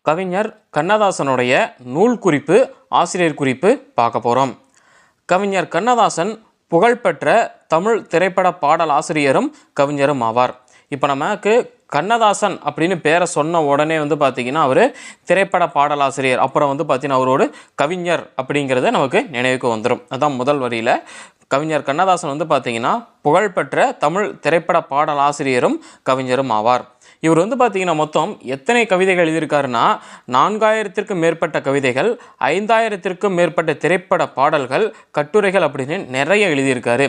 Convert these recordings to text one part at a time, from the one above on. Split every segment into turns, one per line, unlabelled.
கவிஞர் கண்ணதாசனுடைய நூல் குறிப்பு, ஆசிரியர் குறிப்பு பார்க்க போகிறோம். கவிஞர் கண்ணதாசன் புகழ்பெற்ற தமிழ் திரைப்பட பாடல் ஆசிரியரும் கவிஞரும் ஆவார். இப்போ நமக்கு கண்ணதாசன் அப்படின்னு பேரை சொன்ன உடனே பார்த்திங்கன்னா அவர் திரைப்பட பாடலாசிரியர், அப்புறம் பார்த்திங்கன்னா அவரோட கவிஞர் அப்படிங்கிறத நமக்கு நினைவுக்கு வந்துடும். அதான் முதல் வரியில் கவிஞர் கண்ணதாசன் பார்த்திங்கன்னா புகழ்பெற்ற தமிழ் திரைப்பட பாடல் ஆசிரியரும் கவிஞரும் ஆவார். இவர் பார்த்திங்கன்னா மொத்தம் எத்தனை கவிதைகள் எழுதியிருக்காருன்னா 4000த்திற்கும் மேற்பட்ட கவிதைகள், 5000த்திற்கும் மேற்பட்ட திரைப்பட பாடல்கள், கட்டுரைகள் அப்படின்னு நிறைய எழுதியிருக்காரு.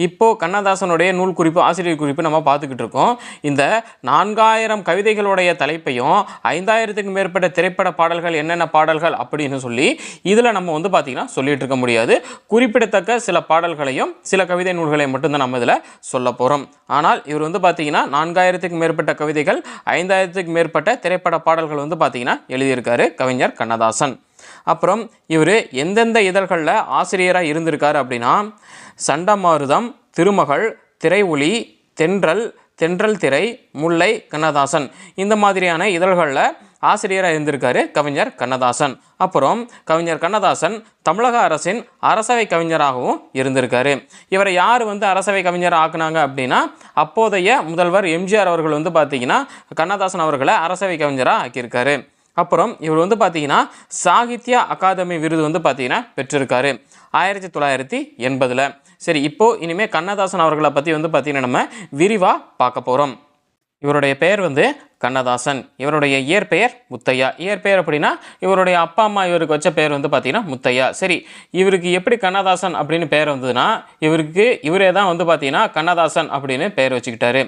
இப்போது கண்ணதாசனுடைய நூல் குறிப்பு, ஆசிரியர் குறிப்பு நம்ம பார்த்துக்கிட்டு இருக்கோம். இந்த 4000 கவிதைகளுடைய தலைப்பையும் 5000த்துக்கும் மேற்பட்ட திரைப்பட பாடல்கள் என்னென்ன பாடல்கள் அப்படின்னு சொல்லி இதில் நம்ம பார்த்திங்கன்னா சொல்லிகிட்டு இருக்க முடியாது. குறிப்பிடத்தக்க சில பாடல்களையும் சில கவிதை நூல்களையும் மட்டும்தான் நம்ம இதில் சொல்ல போகிறோம். ஆனால் இவர் பார்த்திங்கன்னா 4000த்துக்கும் மேற்பட்ட கவிதைகள், 5000த்துக்கு மேற்பட்ட திரைப்பட பாடல்கள் பார்த்திங்கன்னா எழுதியிருக்காரு கவிஞர் கண்ணதாசன். அப்புறம் இவர் எந்தெந்த இதழ்களில் ஆசிரியராக இருந்திருக்காரு அப்படின்னா சண்டமாருதம், திருமகள், திரை ஒளி, தென்றல், தென்றல் திரை, முல்லை, கண்ணதாசன் இந்த மாதிரியான இதழ்களில் ஆசிரியராக இருந்திருக்காரு கவிஞர் கண்ணதாசன். அப்புறம் கவிஞர் கண்ணதாசன் தமிழக அரசின் அரசவை கவிஞராகவும் இருந்திருக்காரு. இவரை யார் அரசவை கவிஞர் ஆக்குனாங்க அப்படின்னா அப்போதைய முதல்வர் எம்ஜிஆர் அவர்கள் பார்த்திங்கன்னா கண்ணதாசன் அவர்களை அரசவை கவிஞராக ஆக்கியிருக்காரு. அப்புறம் இவர் பார்த்திங்கன்னா சாகித்ய அகாதமி விருது பார்த்திங்கன்னா பெற்றிருக்காரு 1980. சரி, இப்போது இனிமேல் கண்ணதாசன் அவர்களை பற்றி பார்த்திங்கன்னா நம்ம விரிவாக பார்க்க போகிறோம். இவருடைய பெயர் கண்ணதாசன். இவருடைய இயற்பெயர் முத்தையா. இயற்பெயர் அப்படின்னா இவருடைய அப்பா அம்மா இவருக்கு வச்ச பெயர் பார்த்திங்கன்னா முத்தையா. சரி, இவருக்கு எப்படி கண்ணதாசன் அப்படின்னு பெயர் வந்ததுன்னா இவரே தான் பார்த்திங்கன்னா கண்ணதாசன் அப்படின்னு பெயர் வச்சுக்கிட்டாரு.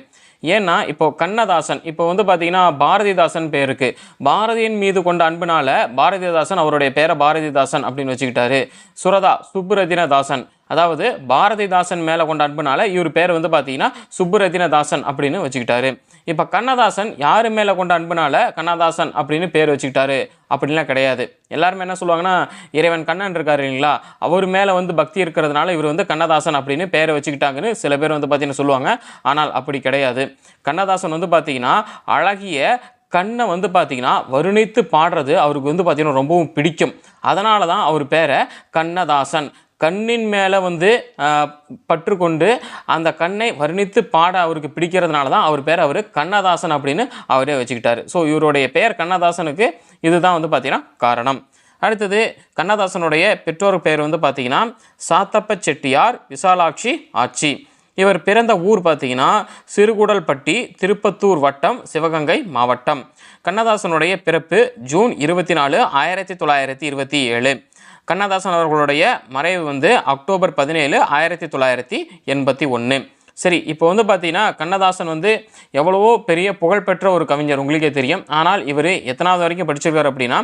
ஏன்னா இப்போ கண்ணதாசன் இப்போ பார்த்திங்கன்னா பாரதிதாசன் பேர் இருக்குது. பாரதியின் மீது கொண்ட அன்புனால பாரதிதாசன் அவருடைய பேரை பாரதிதாசன் அப்படின்னு வச்சுக்கிட்டாரு. சுரதா சுப்புரத்தினதாசன், அதாவது பாரதிதாசன் மேலே கொண்ட அன்புனால இவர் பேர் பார்த்திங்கன்னா சுப்புரத்தினதாசன் அப்படின்னு வச்சுக்கிட்டாரு. இப்போ கண்ணதாசன் யார் மேலே கொண்ட அன்புனால கண்ணதாசன் அப்படின்னு பேர் வச்சுக்கிட்டாரு அப்படின்லாம் கிடையாது. எல்லாருமே என்ன சொல்லுவாங்கன்னா, இறைவன் கண்ணன் இருக்காரு இல்லைங்களா, அவர் மேலே பக்தி இருக்கிறதுனால இவர் கண்ணதாசன் அப்படின்னு பேரை வச்சுக்கிட்டாங்கன்னு சில பேர் பார்த்திங்கன்னா சொல்லுவாங்க. ஆனால் அப்படி கிடையாது. கண்ணதாசன் பார்த்திங்கன்னா அழகிய கண்ணை பார்த்திங்கன்னா வருணித்து பாடுறது அவருக்கு பார்த்திங்கன்னா ரொம்பவும் பிடிக்கும். அதனால தான் அவர் பேரை கண்ணதாசன், கண்ணின் மேலே பற்று கொண்டு அந்த கண்ணை வர்ணித்து பாட அவருக்கு பிடிக்கிறதுனால தான் அவர் பேர் கண்ணதாசன் அப்படின்னு அவரே வச்சுக்கிட்டாரு. ஸோ இவருடைய பெயர் கண்ணதாசனுக்கு இதுதான் பார்த்திங்கன்னா காரணம். அடுத்தது கண்ணதாசனுடைய பெற்றோர் பெயர் பார்த்திங்கன்னா சாத்தப்ப செட்டியார் விசாலாட்சி ஆச்சி. இவர் பிறந்த ஊர் பார்த்திங்கன்னா சிறுகுடல்பட்டி, திருப்பத்தூர் வட்டம், சிவகங்கை மாவட்டம். கண்ணதாசனுடைய பிறப்பு ஜூன் 24, 1927. கண்ணதாசன் அவர்களுடைய மறைவு அக்டோபர் 17, 1981. சரி, இப்போ பார்த்திங்கன்னா கண்ணதாசன் எவ்வளவோ பெரிய புகழ்பெற்ற ஒரு கவிஞர், உங்களுக்கே தெரியும். ஆனால் இவர் எத்தனாவது வரைக்கும் படிச்சிருக்காரு அப்படின்னா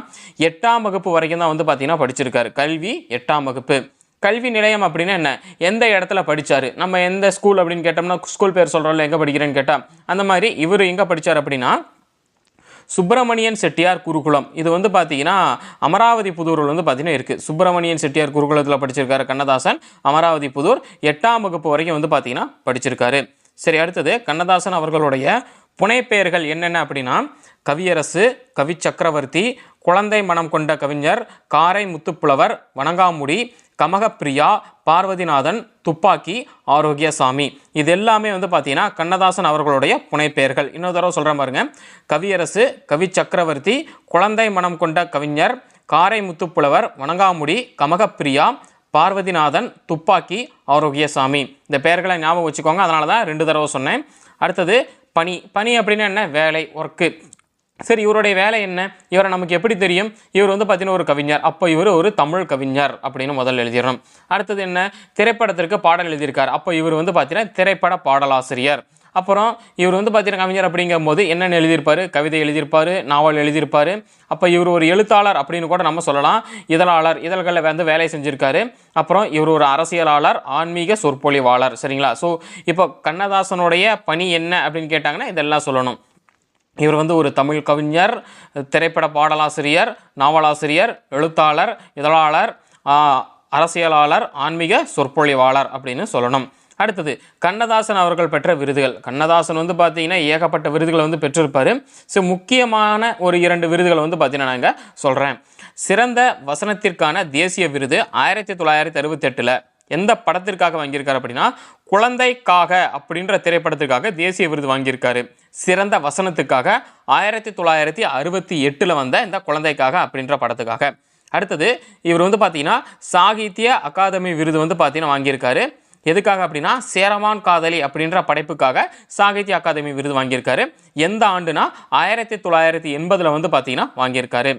8ஆம் வகுப்பு வரைக்கும் தான் பார்த்திங்கன்னா படிச்சிருக்காரு. கல்வி 8ஆம் வகுப்பு. கல்வி நிலையம் அப்படின்னா என்ன, எந்த இடத்துல படித்தார், நம்ம எந்த ஸ்கூல் அப்படின்னு கேட்டோம்னா ஸ்கூல் பேர் சொல்கிறோம்ல, எங்கே படிக்கிறேன்னு கேட்டால் அந்த மாதிரி இவர் எங்கே படித்தார் அப்படின்னா சுப்பிரமணியன் செட்டியார் குருகுலம். இது பார்த்திங்கன்னா அமராவதி புதூரில் பார்த்திங்கன்னா இருக்குது. சுப்பிரமணியன் செட்டியார் குருகுலத்தில் படிச்சிருக்காரு கண்ணதாசன். அமராவதி புதூர் 8ஆம் வகுப்பு வரைக்கும் பார்த்திங்கன்னா படிச்சிருக்காரு. சரி, அடுத்தது கண்ணதாசன் அவர்களுடைய புனைப்பெயர்கள் என்னென்ன அப்படின்னா கவியரசு, கவி சக்கரவர்த்தி, குழந்தை மனம் கொண்ட கவிஞர், காரை முத்துப்புலவர், வணங்காமுடி, கமகப்பிரியா, பார்வதிநாதன், துப்பாக்கி, ஆரோக்கியசாமி. இது எல்லாமே பார்த்திங்கன்னா கண்ணதாசன் அவர்களுடைய புனைப்பெயர்கள். இன்னொரு தடவை சொல்கிற பாருங்க, கவியரசு, கவி சக்கரவர்த்தி, குழந்தை மனம் கொண்ட கவிஞர், காரை முத்துப்புலவர், வணங்காமுடி, கமகப்பிரியா, பார்வதிநாதன், துப்பாக்கி, ஆரோக்கியசாமி. இந்த பெயர்களை ஞாபகம் வச்சுக்கோங்க, அதனால தான் 2 தடவை சொன்னேன். அடுத்தது பணி. பணி அப்படின்னா என்ன, வேலை, ஒர்க்கு. சரி, இவருடைய வேலை என்ன, இவரை நமக்கு எப்படி தெரியும், இவர் பார்த்திங்கன்னா ஒரு கவிஞர். அப்போ இவர் ஒரு தமிழ் கவிஞர் அப்படின்னு முதல்ல எழுதிடணும். அடுத்தது என்ன, திரைப்படத்திற்கு பாடல் எழுதியிருக்கார். அப்போ இவர் பார்த்திங்கன்னா திரைப்பட பாடலாசிரியர். அப்புறம் இவர் பார்த்திங்கன்னா கவிஞர் அப்படிங்கும் போது என்னென்ன எழுதியிருப்பார், கவிதை எழுதியிருப்பார், நாவல் எழுதியிருப்பார். அப்போ இவர் ஒரு எழுத்தாளர் அப்படின்னு கூட நம்ம சொல்லலாம். இதழாளர், இதழ்களில் வேலை செஞ்சுருக்காரு. அப்புறம் இவர் ஒரு அரசியலாளர், ஆன்மீக சொற்பொழிவாளர். சரிங்களா. ஸோ இப்போ கண்ணதாசனுடைய பணி என்ன அப்படின்னு கேட்டாங்கன்னா இதெல்லாம் சொல்லணும். இவர் ஒரு தமிழ் கவிஞர், திரைப்பட பாடலாசிரியர், நாவலாசிரியர், எழுத்தாளர், இதழாளர், அரசியலாளர், ஆன்மீக சொற்பொழிவாளர் அப்படின்னு சொல்லணும். அடுத்தது கண்ணதாசன் அவர்கள் பெற்ற விருதுகள். கண்ணதாசன் வந்து பார்த்தீங்கன்னா ஏகப்பட்ட விருதுகளை வந்து பெற்றிருப்பார். ஸோ முக்கியமான ஒரு 2 விருதுகளை வந்து பார்த்தீங்கன்னா நான் இங்கே சொல்கிறேன். சிறந்த வசனத்திற்கான தேசிய விருது 1968 எந்த படத்திற்காக வாங்கியிருக்காரு அப்படின்னா குழந்தைக்காக அப்படின்ற திரைப்படத்திற்காக தேசிய விருது வாங்கியிருக்காரு. சிறந்த வசனத்துக்காக 1968 வந்த இந்த குழந்தைக்காக அப்படின்ற படத்துக்காக. அடுத்தது இவர் வந்து பார்த்தீங்கன்னா சாகித்ய அகாதமி விருது வந்து பார்த்தீங்கன்னா வாங்கியிருக்காரு. எதுக்காக அப்படின்னா சேரமான் காதலி அப்படின்ற படைப்புக்காக சாகித்ய அகாதமி விருது வாங்கியிருக்காரு. எந்த ஆண்டுனா 1980 வந்து பார்த்தீங்கன்னா வாங்கியிருக்காரு.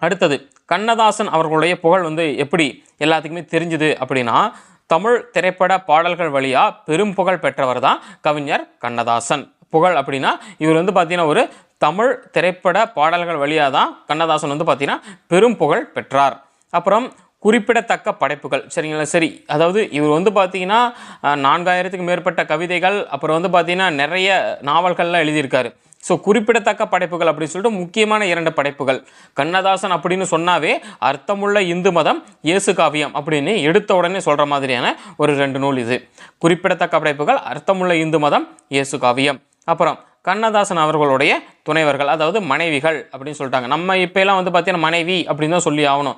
அடுத்தது கண்ணதாசன் அவர்களுடைய புகழ் வந்து எப்படி எல்லாத்துக்குமே தெரிஞ்சுது அப்படின்னா தமிழ் திரைப்பட பாடல்கள் வழியாக பெரும் புகழ் பெற்றவர் தான் கவிஞர் கண்ணதாசன். புகழ் அப்படின்னா இவர் வந்து பார்த்தீங்கன்னா ஒரு தமிழ் திரைப்பட பாடல்கள் வழியாக தான் கண்ணதாசன் வந்து பார்த்தீங்கன்னா பெரும் புகழ் பெற்றார். அப்புறம் குறிப்பிடத்தக்க படைப்புகள் சரிங்களா. சரி, அதாவது இவர் வந்து பார்த்தீங்கன்னா 4000க்கும் மேற்பட்ட கவிதைகள், அப்புறம் வந்து பார்த்தீங்கன்னா நிறைய நாவல்கள்லாம் எழுதியிருக்காரு. ஸோ குறிப்பிடத்தக்க படைப்புகள் அப்படின்னு சொல்லிட்டு முக்கியமான 2 படைப்புகள். கண்ணதாசன் அப்படின்னு சொன்னாவே அர்த்தமுள்ள இந்து மதம், இயேசு காவியம் அப்படின்னு எடுத்த உடனே சொல்கிற மாதிரியான ஒரு 2 நூல் இது. குறிப்பிடத்தக்க படைப்புகள், அர்த்தமுள்ள இந்து மதம், இயேசு காவியம். அப்புறம் கண்ணதாசன் அவர்களுடைய துணைவர்கள், அதாவது மனைவிகள் அப்படின்னு சொல்லிட்டாங்க. நம்ம இப்போலாம் வந்து பார்த்தீங்கன்னா மனைவி அப்படின்னு தான் சொல்லி ஆகணும்.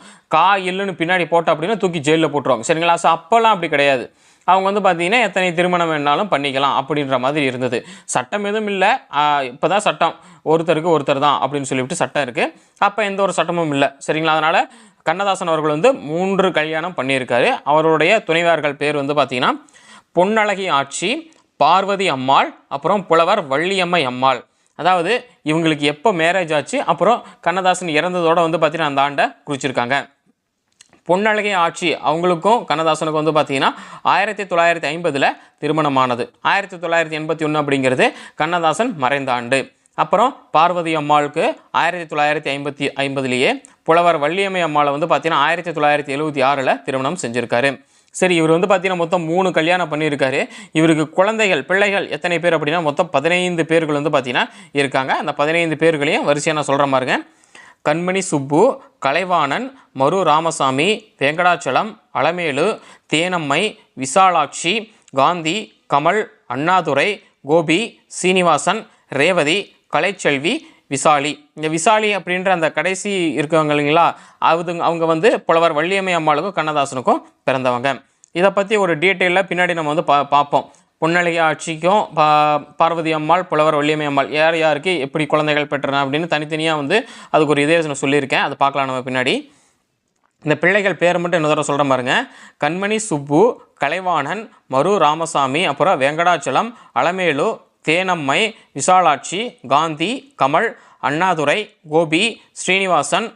இல்லுன்னு பின்னாடி போட்டோம் அப்படின்னா தூக்கி ஜெயிலில் போட்டுருவாங்க சரிங்களா. ஸோ அப்போல்லாம் அப்படி கிடையாது. அவங்க வந்து பார்த்தீங்கன்னா எத்தனை திருமணம் வேணாலும் பண்ணிக்கலாம் அப்படின்ற மாதிரி இருந்தது. சட்டம் எதுவும் இல்லை. இப்போ தான் சட்டம் ஒருத்தருக்கு ஒருத்தர் தான் அப்படின்னு சொல்லிவிட்டு சட்டம் இருக்குது. அப்போ எந்த ஒரு சட்டமும் இல்லை சரிங்களா. அதனால் கண்ணதாசன் அவர்கள் வந்து 3 கல்யாணம் பண்ணியிருக்காரு. அவருடைய துணைவியார்கள் பேர் வந்து பார்த்தீங்கன்னா பொன்னழகி ஆட்சி, பார்வதி அம்மாள், அப்புறம் புலவர் வள்ளியம்மை அம்மாள். அதாவது இவங்களுக்கு எப்போ மேரேஜ் ஆச்சு, அப்புறம் கண்ணதாசன் இறந்ததோடு வந்து பார்த்தீங்கன்னா அந்த ஆண்டை குறிச்சிருக்காங்க. பொன்னழகி ஆட்சி அவங்களுக்கும் கண்ணதாசனுக்கும் வந்து பார்த்தீங்கன்னா 1950 திருமணமானது. 1981 அப்படிங்கிறது கண்ணதாசன் மறைந்த ஆண்டு. அப்புறம் பார்வதி அம்மாளுக்கு 1950 புலவர் வள்ளியம்மை அம்மாளை வந்து பார்த்தீங்கன்னா 1976 திருமணம் செஞ்சுருக்காரு. சரி, இவர் வந்து பார்த்தீங்கன்னா மொத்தம் 3 கல்யாணம் பண்ணியிருக்காரு. இவருக்கு பிள்ளைகள் எத்தனை பேர் அப்படின்னா மொத்தம் 15 பேர்கள் வந்து பார்த்தீங்கன்னா இருக்காங்க. அந்த 15 பேர்களையும் வரிசையாக நான் சொல்கிற மாதிரிங்க. கண்மணி சுப்பு, கலைவாணன், மரு ராமசாமி, வெங்கடாச்சலம், அலமேலு, தேனம்மை, விசாலாட்சி, காந்தி, கமல், அண்ணாதுரை, கோபி, சீனிவாசன், ரேவதி, கலைச்செல்வி, விசாலி. இந்த விசாலி அப்படின்ற அந்த கடைசி இருக்காங்க இல்லைங்களா, அவங்க வந்து புலவர் வள்ளியம்மை அம்மாளுக்கும் கண்ணதாசனுக்கும் பிறந்தவங்க. இதை பற்றி ஒரு டீட்டெயிலில் பின்னாடி நம்ம வந்து பார்ப்போம். பொன்னழகி ஆட்சிக்கும் பார்வதி அம்மாள், புலவர் வள்ளியம்மை அம்மாள் யார் யாருக்கு எப்படி குழந்தைகள் பெற்றன அப்படின்னு தனித்தனியாக வந்து அதுக்கு ஒரு இதே நான் சொல்லியிருக்கேன். அதை பார்க்கலாம் நம்ம பின்னாடி. இந்த பிள்ளைகள் பேர் மட்டும் என்ன தடவை சொல்கிற பாருங்க. கண்மணி சுப்பு, கலைவாணன், மரு ராமசாமி, அப்புறம் வெங்கடாச்சலம், அலமேலு, தேனம்மை, விசாலாட்சி, காந்தி, கமல், அண்ணாதுரை, கோபி, ஸ்ரீனிவாசன்,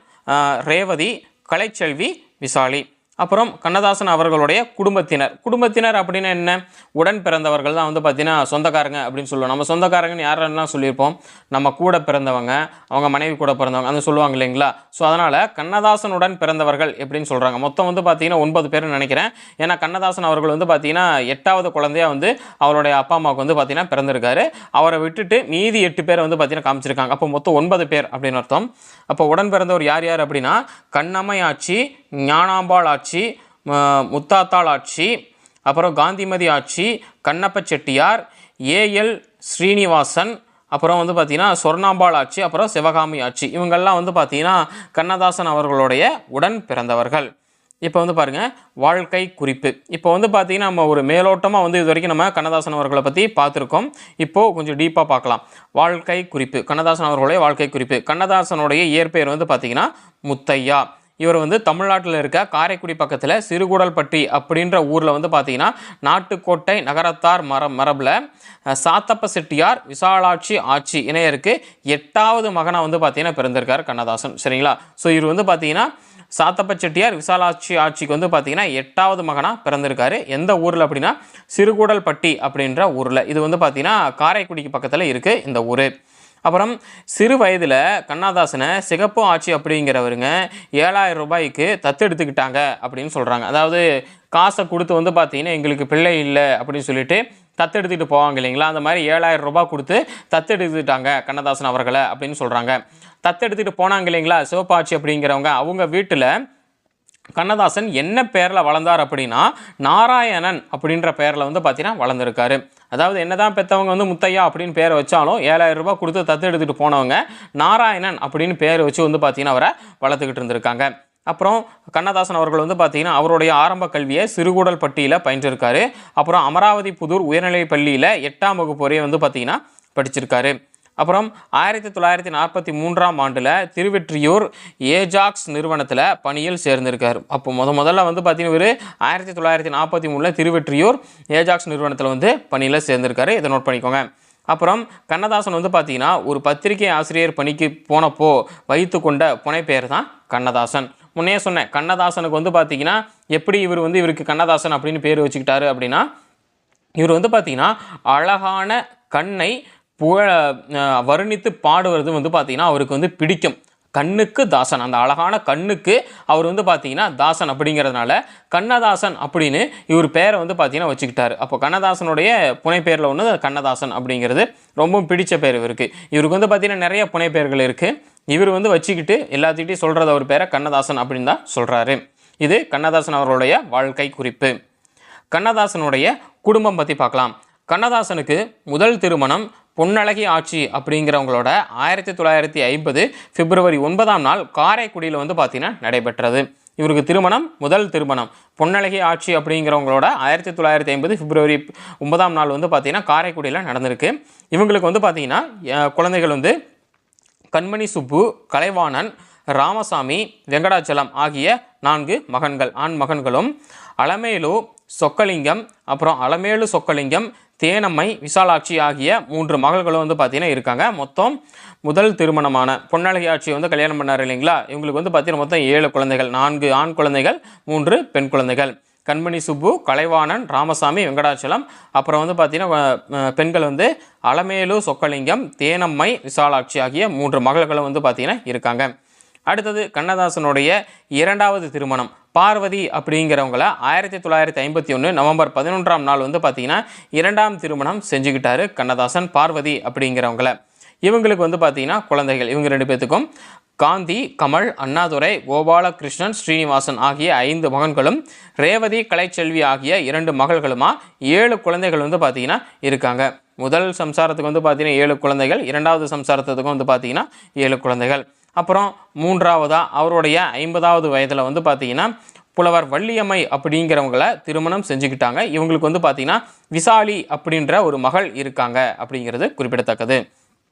ரேவதி, கலைச்செல்வி, விசாலி. அப்புறம் கண்ணதாசன் அவர்களுடைய குடும்பத்தினர் அப்படின்னா என்ன, உடன் பிறந்தவர்கள் தான் வந்து பார்த்தீங்கன்னா சொந்தக்காரங்க அப்படின்னு சொல்லுவோம். நம்ம சொந்தக்காரங்கன்னு யாரெல்லாம் சொல்லியிருப்போம், நம்ம கூட பிறந்தவங்க, அவங்க மனைவி கூட பிறந்தவங்க அந்த சொல்லுவாங்க இல்லைங்களா. ஸோ அதனால் கண்ணதாசனுடன் பிறந்தவர்கள் எப்படின்னு சொல்கிறாங்க. மொத்தம் வந்து பார்த்தீங்கன்னா 9 பேர்னு நினைக்கிறேன். ஏன்னா கண்ணதாசன் அவர்கள் வந்து பார்த்தீங்கன்னா 8வது குழந்தையாக வந்து அவருடைய அப்பா அம்மாவுக்கு வந்து பார்த்தீங்கன்னா பிறந்திருக்காரு. அவரை விட்டுட்டு மீதி 8 பேரை வந்து பார்த்தீங்கன்னா காமிச்சிருக்காங்க. அப்போ மொத்தம் 9 பேர் அப்படின்னு அர்த்தம். அப்போ உடன் பிறந்தவர் யார் யார் அப்படின்னா கண்ணம்மை ஆட்சி, ஞானாம்பாள் ஆட்சி, முத்தாத்தாள் ஆட்சி, அப்புறம் காந்திமதி ஆட்சி, கண்ணப்ப செட்டியார், ஏஎல் ஸ்ரீனிவாசன், அப்புறம் வந்து பார்த்திங்கன்னா சொர்ணாம்பாள் ஆட்சி, அப்புறம் சிவகாமி ஆட்சி. இவங்கெல்லாம் வந்து பார்த்திங்கன்னா கண்ணதாசன் அவர்களுடைய உடன் பிறந்தவர்கள். இப்போ வந்து பாருங்கள் வாழ்க்கை குறிப்பு. இப்போ வந்து பார்த்திங்கன்னா நம்ம ஒரு மேலோட்டமாக வந்து இது வரைக்கும் நம்ம கண்ணதாசன் அவர்களை பற்றி பார்த்துருக்கோம். இப்போது கொஞ்சம் டீப்பாக பார்க்கலாம். வாழ்க்கை குறிப்பு, கண்ணதாசன் அவர்களுடைய வாழ்க்கை குறிப்பு. கண்ணதாசனுடைய இயற்பெயர் வந்து பார்த்திங்கன்னா முத்தையா. இவர் வந்து தமிழ்நாட்டில் இருக்க காரைக்குடி பக்கத்தில் சிறுகூடல்பட்டி அப்படின்ற ஊரில் வந்து பார்த்தீங்கன்னா நாட்டுக்கோட்டை நகரத்தார் மரபில் சாத்தப்ப செட்டியார் விசாலாட்சி ஆட்சி இணையருக்கு 8வது மகனாக வந்து பார்த்தீங்கன்னா பிறந்திருக்கார் கண்ணதாசன் சரிங்களா. ஸோ இவர் வந்து பார்த்தீங்கன்னா சாத்தப்ப செட்டியார் விசாலாட்சி ஆட்சிக்கு வந்து பார்த்தீங்கன்னா 8வது மகனாக பிறந்திருக்காரு. எந்த ஊரில் அப்படின்னா சிறுகூடல்பட்டி அப்படின்ற ஊரில். இது வந்து பார்த்தீங்கன்னா காரைக்குடிக்கு பக்கத்தில் இருக்குது இந்த ஊர். அப்புறம் சிறு வயதில் கண்ணதாசனை சிகப்பு ஆட்சி அப்படிங்கிறவருங்க 7000 ரூபாய்க்கு தத்தெடுத்துக்கிட்டாங்க அப்படின்னு சொல்கிறாங்க. அதாவது காசை கொடுத்து வந்து பார்த்தீங்கன்னா எங்களுக்கு பிள்ளை இல்லை அப்படின்னு சொல்லிட்டு தத்தெடுத்துக்கிட்டு போவாங்க இல்லைங்களா. அந்த மாதிரி 7000 ரூபாய் கொடுத்து தத்தெடுத்துக்கிட்டாங்க கண்ணதாசன் அவர்களை அப்படின்னு சொல்கிறாங்க. தத்தெடுத்துக்கிட்டு போனாங்க இல்லைங்களா சிவப்பாட்சி அப்படிங்கிறவங்க. அவங்க வீட்டில் கண்ணதாசன் என்ன பேரில் வளர்ந்தார் அப்படின்னா நாராயணன் அப்படின்ற பேரில் வந்து பார்த்தீங்கன்னா வளர்ந்துருக்காரு. அதாவது என்னதான் பெற்றவங்க வந்து முத்தையா அப்படின்னு பேரை வச்சாலும் 7,000 ரூபாய் கொடுத்து தத்து எடுத்துகிட்டு போனவங்க நாராயணன் அப்படின்னு பேர் வச்சு வந்து பார்த்தீங்கன்னா அவரை வளர்த்துக்கிட்டு இருந்திருக்காங்க. அப்புறம் கண்ணதாசன் அவர்கள் வந்து பார்த்தீங்கன்னா அவருடைய ஆரம்ப கல்வியை சிறுகூடல்பட்டியில் பயின்றிருக்காரு. அப்புறம் அமராவதி புதூர் உயர்நிலைப் பள்ளியில் 8ஆம் வகுப்பு வரை வந்து பார்த்தீங்கன்னா படிச்சிருக்காரு. அப்புறம் 1943ஆம் ஆண்டில் திருவெற்றியூர் ஏஜாக்ஸ் நிறுவனத்தில் பணியில் சேர்ந்திருக்காரு. அப்போ முதல்ல வந்து பார்த்தீங்கன்னா இவர் 1943 திருவெற்றியூர் ஏஜாக்ஸ் நிறுவனத்தில் வந்து பணியில் சேர்ந்திருக்காரு. இதை நோட் பண்ணிக்கோங்க. அப்புறம் கண்ணதாசன் வந்து பார்த்தீங்கன்னா ஒரு பத்திரிகை ஆசிரியர் பணிக்கு போனப்போ வைத்து கொண்ட புனைப்பெயர் தான் கண்ணதாசன். முன்னே சொன்னேன், கண்ணதாசனுக்கு வந்து பார்த்தீங்கன்னா எப்படி இவருக்கு கண்ணதாசன் அப்படின்னு பேர் வச்சுக்கிட்டாரு அப்படின்னா, இவர் வந்து பார்த்தீங்கன்னா அழகான கண்ணை வர்ணித்து பாடுவது வந்து பார்த்தீங்கன்னா அவருக்கு வந்து பிடிக்கும். கண்ணுக்கு தாசன், அந்த அழகான கண்ணுக்கு அவர் வந்து பார்த்தீங்கன்னா தாசன் அப்படிங்கிறதுனால கண்ணதாசன் அப்படின்னு இவர் பேரை வந்து பார்த்தீங்கன்னா வச்சுக்கிட்டாரு. அப்போ கண்ணதாசனுடைய புனைப்பெயரில் ஒன்று கண்ணதாசன் அப்படிங்கிறது ரொம்ப பிடிச்ச பேர் இவருக்கு. இவருக்கு வந்து பார்த்தீங்கன்னா நிறைய புனைப்பெயர்கள் இருக்குது. இவர் வந்து வச்சுக்கிட்டு எல்லாத்திட்டையும் சொல்கிறது அவர் பேரை கண்ணதாசன் அப்படின்னு தான் சொல்கிறாரு. இது கண்ணதாசன் அவர்களுடைய வாழ்க்கை குறிப்பு. கண்ணதாசனுடைய குடும்பம் பற்றி பார்க்கலாம். கண்ணதாசனுக்கு முதல் திருமணம் பொன்னழகி ஆட்சி அப்படிங்கிறவங்களோட 1950 பிப்ரவரி 9ஆம் நாள் காரைக்குடியில் வந்து பார்த்தீங்கன்னா நடைபெற்றது. இவருக்கு முதல் திருமணம் பொன்னழகி ஆட்சி அப்படிங்கிறவங்களோட 1950 பிப்ரவரி 9ஆம் நாள் வந்து பார்த்தீங்கன்னா காரைக்குடியில் நடந்திருக்கு. இவங்களுக்கு வந்து பார்த்தீங்கன்னா குழந்தைகள் வந்து கண்மணி சுப்பு, கலைவாணன், ராமசாமி, வெங்கடாச்சலம் ஆகிய 4 மகன்கள், ஆண் மகன்களும் அலமேலு சொக்கலிங்கம், அப்புறம் அலமேலு சொக்கலிங்கம், தேனம்மை, விசாலாட்சி ஆகிய 3 மகள்களும் வந்து பார்த்தீங்கன்னா இருக்காங்க. மொத்தம் முதல் திருமணமான பொன்னழகி ஆட்சியை வந்து கல்யாணம் பண்ணார் இல்லைங்களா, இவங்களுக்கு வந்து பார்த்தீங்கன்னா மொத்தம் 7 குழந்தைகள், 4 ஆண் குழந்தைகள், 3 பெண் குழந்தைகள். கண்மணி சுப்பு, கலைவாணன், ராமசாமி, வெங்கடாச்சலம், அப்புறம் வந்து பார்த்தீங்கன்னா பெண்கள் வந்து அலமேலு சொக்கலிங்கம், தேனம்மை, விசாலாட்சி ஆகிய 3 மகள்களும் வந்து பார்த்தீங்கன்னா இருக்காங்க. அடுத்தது கண்ணதாசனுடைய 2வது திருமணம் பார்வதி அப்படிங்கிறவங்கள 1951 நவம்பர் 11ஆம் நாள் வந்து பார்த்தீங்கன்னா 2ஆம் திருமணம் செஞ்சுக்கிட்டாரு கண்ணதாசன் பார்வதி அப்படிங்கிறவங்கள. இவங்களுக்கு வந்து பார்த்தீங்கன்னா குழந்தைகள், இவங்க 2 பேர்த்துக்கும் காந்தி, கமல், அண்ணாதுரை, கோபாலகிருஷ்ணன், ஸ்ரீனிவாசன் ஆகிய 5 மகன்களும், ரேவதி, கலைச்செல்வி ஆகிய 2 மகள்களுமா 7 குழந்தைகள் வந்து பார்த்தீங்கன்னா இருக்காங்க. முதல் சம்சாரத்துக்கு வந்து பார்த்தீங்கன்னா 7 குழந்தைகள், 2வது சம்சாரத்துக்கும் வந்து பார்த்தீங்கன்னா 7 குழந்தைகள். அப்புறம் 3ஆவதாக அவருடைய 50வது வயதில் வந்து பார்த்தீங்கன்னா புலவர் வள்ளியம்மை அப்படிங்கிறவங்கள திருமணம் செஞ்சுக்கிட்டாங்க. இவங்களுக்கு வந்து பார்த்தீங்கன்னா விசாலி அப்படின்ற ஒரு மகள் இருக்காங்க அப்படிங்கிறது குறிப்பிடத்தக்கது.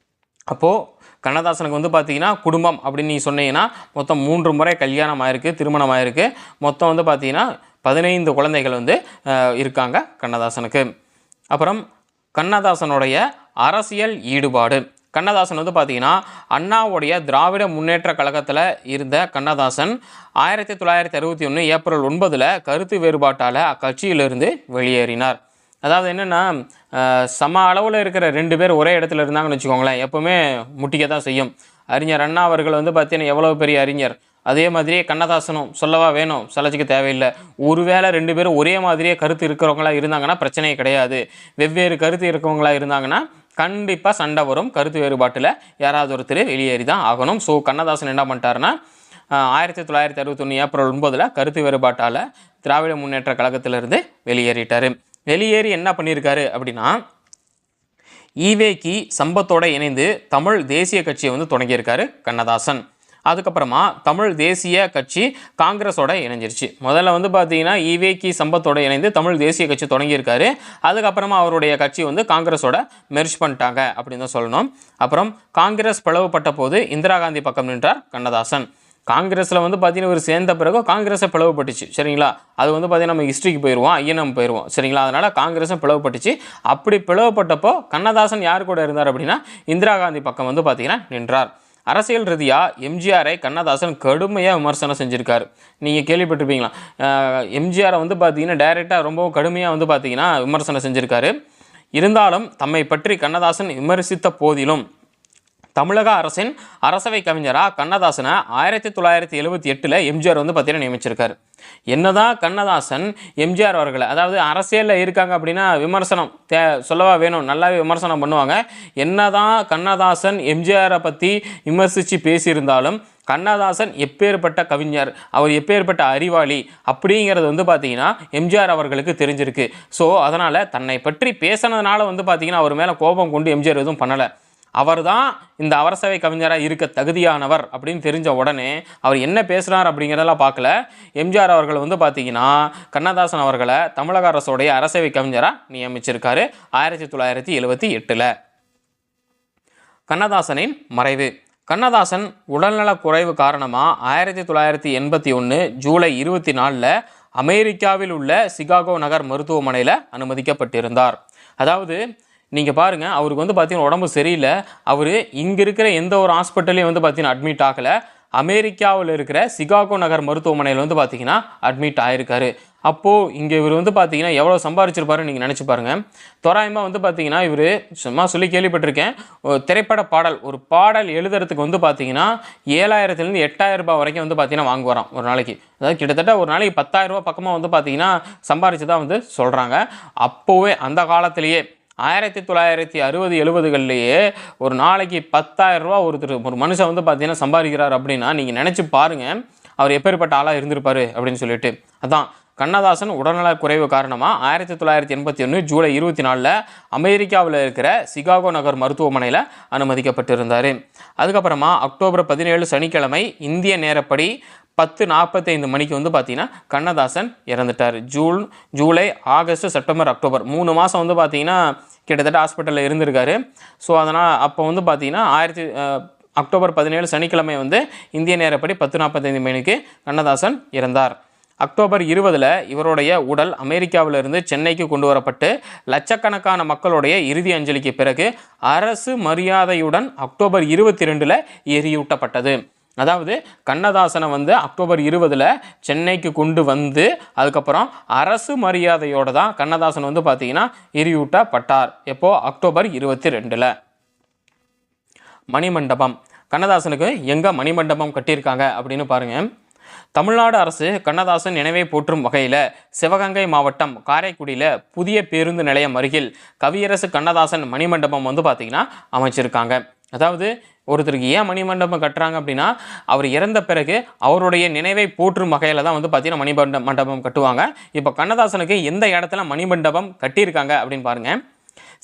அப்போது கண்ணதாசனுக்கு வந்து பார்த்தீங்கன்னா குடும்பம் அப்படின்னு நீ சொன்னீங்கன்னா மொத்தம் 3 முறை கல்யாணம் ஆயிருக்கு, திருமணம் ஆயிருக்கு. மொத்தம் வந்து பார்த்தீங்கன்னா 15 குழந்தைகள் வந்து இருக்காங்க கண்ணதாசனுக்கு. அப்புறம் கண்ணதாசனுடைய அரசியல் ஈடுபாடு. கண்ணதாசன் வந்து பார்த்தீங்கன்னா அண்ணாவுடைய திராவிட முன்னேற்ற கழகத்தில் இருந்த கண்ணதாசன் 1961 ஏப்ரல் 9 கருத்து வேறுபாட்டால் அக்கட்சியிலிருந்து வெளியேறினார். அதாவது என்னென்னா, சம அளவில் இருக்கிற 2 பேர் ஒரே இடத்துல இருந்தாங்கன்னு வச்சுக்கோங்களேன், எப்போவுமே முட்டிக்க தான் செய்யும். அறிஞர் அண்ணா அவர்கள் வந்து பார்த்தீங்கன்னா எவ்வளோ பெரிய அறிஞர், அதே மாதிரியே கண்ணதாசனும் சொல்லவா வேணும், சலச்சிக்க தேவையில்லை. ஒருவேளை 2 பேரும் ஒரே மாதிரியே கருத்து இருக்கிறவங்களா இருந்தாங்கன்னா பிரச்சனையே கிடையாது. வெவ்வேறு கருத்து இருக்கிறவங்களா இருந்தாங்கன்னா கண்டிப்பாக சண்டை வரும். கருத்து வேறுபாட்டில் யாராவது ஒருத்தர் வெளியேறி தான் ஆகணும். ஸோ கண்ணதாசன் என்ன பண்ணிட்டாருன்னா 1961 ஏப்ரல் 9 கருத்து வேறுபாட்டால் திராவிட முன்னேற்ற கழகத்திலிருந்து வெளியேறிட்டார். வெளியேறி என்ன பண்ணியிருக்காரு அப்படின்னா, ஈவேக்கி சம்பத்தோடு இணைந்து தமிழ் தேசிய கட்சியை வந்து தொடங்கியிருக்காரு கண்ணதாசன். அதுக்கப்புறமா தமிழ் தேசிய கட்சி காங்கிரஸோட இணைஞ்சிருச்சு. முதல்ல வந்து பார்த்தீங்கன்னா ஈவேக்கி சம்பத்தோட இணைந்து தமிழ் தேசிய கட்சி தொடங்கியிருக்காரு. அதுக்கப்புறமா அவருடைய கட்சி வந்து காங்கிரஸோட மெர்ஜ் பண்ணிட்டாங்க அப்படின்னு தான் சொல்லணும். அப்புறம் காங்கிரஸ் பிளவுபட்ட போது இந்திரா காந்தி பக்கம் நின்றார் கண்ணதாசன். காங்கிரஸில் வந்து பார்த்தீங்கன்னா இவர் சேர்ந்த பிறகு காங்கிரஸை பிளவுபட்டுச்சு, சரிங்களா. அது வந்து பார்த்தீங்கன்னா நம்ம ஹிஸ்ட்ரிக்கு போயிடுவோம், ஐஎன்எம் போயிடுவோம், சரிங்களா. அதனால் காங்கிரஸும் பிளவுபட்டுச்சு. அப்படி பிளவுபட்டப்போ கண்ணதாசன் யார் கூட இருந்தார் அப்படின்னா இந்திரா காந்தி பக்கம் வந்து பார்த்தீங்கன்னா நின்றார். அரசியல் ரீதியாக எம்ஜிஆரை கண்ணதாசன் கடுமையாக விமர்சனம் செஞ்சுருக்காரு. நீங்கள் கேள்விப்பட்டிருப்பீங்களா, எம்ஜிஆரை வந்து பார்த்தீங்கன்னா டைரெக்டாக ரொம்பவும் கடுமையாக வந்து பார்த்தீங்கன்னா விமர்சனம் செஞ்சுருக்காரு. இருந்தாலும் தம்மை பற்றி கண்ணதாசன் விமர்சித்த போதிலும் தமிழக அரசின் அரசவை கவிஞராக கண்ணதாசனை 1978 எம்ஜிஆர் வந்து பார்த்தீங்கன்னா நியமிச்சிருக்காரு. என்னதான் கண்ணதாசன் எம்ஜிஆர் அவர்களை, அதாவது அரசியலில் இருக்காங்க அப்படின்னா விமர்சனம் சொல்லவா வேணும், நல்லாவே விமர்சனம் பண்ணுவாங்க. என்னதான் கண்ணதாசன் எம்ஜிஆரை பற்றி விமர்சித்து பேசியிருந்தாலும் கண்ணதாசன் எப்பேற்பட்ட கவிஞர், அவர் எப்பேற்பட்ட அறிவாளி அப்படிங்கிறது வந்து பார்த்தீங்கன்னா எம்ஜிஆர் அவர்களுக்கு தெரிஞ்சிருக்கு. ஸோ அதனால் தன்னை பற்றி பேசினதுனால வந்து பார்த்தீங்கன்னா அவர் மேலே கோபம் கொண்டு எம்ஜிஆர் எதுவும் பண்ணலை. அவர் தான் இந்த அரசவை கவிஞராக இருக்க தகுதியானவர் அப்படின்னு தெரிஞ்ச உடனே அவர் என்ன பேசுகிறார் அப்படிங்கிறதெல்லாம் பார்க்கல. எம்ஜிஆர் அவர்கள் வந்து பார்த்தீங்கன்னா கண்ணதாசன் அவர்களை தமிழக அரசுடைய அரசவை கவிஞராக நியமிச்சிருக்காரு 1978. கண்ணதாசனின் மறைவு. கண்ணதாசன் உடல்நலக் குறைவு காரணமாக 1981 ஜூலை 24 அமெரிக்காவில் உள்ள சிகாகோ நகர் மருத்துவமனையில் அனுமதிக்கப்பட்டிருந்தார். அதாவது நீங்கள் பாருங்கள், அவருக்கு வந்து பார்த்தீங்கன்னா உடம்பு சரியில்லை. அவர் இங்கே இருக்கிற எந்த ஒரு ஹாஸ்பிட்டல்லையும் வந்து பார்த்தீங்கன்னா அட்மிட் ஆகலை. அமெரிக்காவில் இருக்கிற சிகாகோ நகர் மருத்துவமனையில் வந்து பார்த்தீங்கன்னா அட்மிட் ஆகிருக்காரு. அப்போது இங்கே இவர் வந்து பார்த்தீங்கன்னா எவ்வளோ சம்பாரிச்சிருப்பாருன்னு நீங்கள் நினச்சி பாருங்கள். தோராயமாக வந்து பார்த்தீங்கன்னா இவர் சும்மா சொல்லி கேள்விப்பட்டிருக்கேன், திரைப்பட பாடல் ஒரு பாடல் எழுதுறதுக்கு வந்து பார்த்தீங்கன்னா 7000 8,000 ரூபாய் வரைக்கும் வந்து பார்த்தீங்கன்னா வாங்குவாராம் ஒரு நாளைக்கு. அதாவது கிட்டத்தட்ட ஒரு நாளைக்கு 10,000 ரூபா பக்கமாக வந்து பார்த்தீங்கன்னா சம்பாரிச்சு தான் வந்து சொல்கிறாங்க. அப்போவே அந்த காலத்திலேயே 1960-70களிலேயே ஒரு நாளைக்கு 10,000 ரூபா ஒரு மனுஷன் வந்து பார்த்தீங்கன்னா சம்பாதிக்கிறார் அப்படின்னா நீங்கள் நினச்சி பாருங்கள் அவர் எப்பேற்பட்ட ஆளாக இருந்திருப்பார் அப்படின்னு சொல்லிட்டு. அதான் கண்ணதாசன் உடல்நலக் குறைவு காரணமாக 1981 ஜூலை 24 அமெரிக்காவில் இருக்கிற சிகாகோ நகர் மருத்துவமனையில் அனுமதிக்கப்பட்டிருந்தார். அதுக்கப்புறமா அக்டோபர் 17 சனிக்கிழமை இந்திய நேரப்படி 10:45 மணிக்கு வந்து பார்த்தீங்கன்னா கண்ணதாசன் இறந்துட்டார். ஜூலை, ஆகஸ்ட், செப்டம்பர், அக்டோபர் 3 மாதம் வந்து பார்த்தீங்கன்னா கிட்டத்தட்ட ஹாஸ்பிட்டலில் இருந்திருக்காரு. ஸோ அதனால் அப்போ வந்து பார்த்தீங்கன்னா அக்டோபர் 17 சனிக்கிழமை வந்து இந்திய நேரப்படி 10:45 மணிக்கு கண்ணதாசன் இறந்தார். அக்டோபர் 20 இவருடைய உடல் அமெரிக்காவிலிருந்து சென்னைக்கு கொண்டு வரப்பட்டு லட்சக்கணக்கான மக்களுடைய இறுதி அஞ்சலிக்கு பிறகு அரசு மரியாதையுடன் அக்டோபர் 22 எரியூட்டப்பட்டது. அதாவது கண்ணதாசனை வந்து அக்டோபர் 20 சென்னைக்கு கொண்டு வந்து அதுக்கப்புறம் அரசு மரியாதையோடு தான் கண்ணதாசன் வந்து பார்த்தீங்கன்னா எரியூட்டப்பட்டார். எப்போ? அக்டோபர் 22. மணிமண்டபம். கண்ணதாசனுக்கு எங்கே மணிமண்டபம் கட்டியிருக்காங்க அப்படின்னு பாருங்கள். தமிழ்நாடு அரசு கண்ணதாசன் நினைவை போற்றும் வகையில் சிவகங்கை மாவட்டம் காரைக்குடியில் புதிய பேருந்து நிலையம் அருகில் கவியரசு கண்ணதாசன் மணிமண்டபம் வந்து பார்த்திங்கன்னா அமைச்சிருக்காங்க. அதாவது ஒருத்தருக்கு ஏன் மணிமண்டபம் கட்டுறாங்க அப்படின்னா அவர் இறந்த பிறகு அவருடைய நினைவை போற்றும் வகையில் தான் வந்து பார்த்திங்கன்னா மண்டபம் கட்டுவாங்க. இப்போ கண்ணதாசனுக்கு எந்த இடத்துல மணிமண்டபம் கட்டியிருக்காங்க அப்படின்னு பாருங்கள்.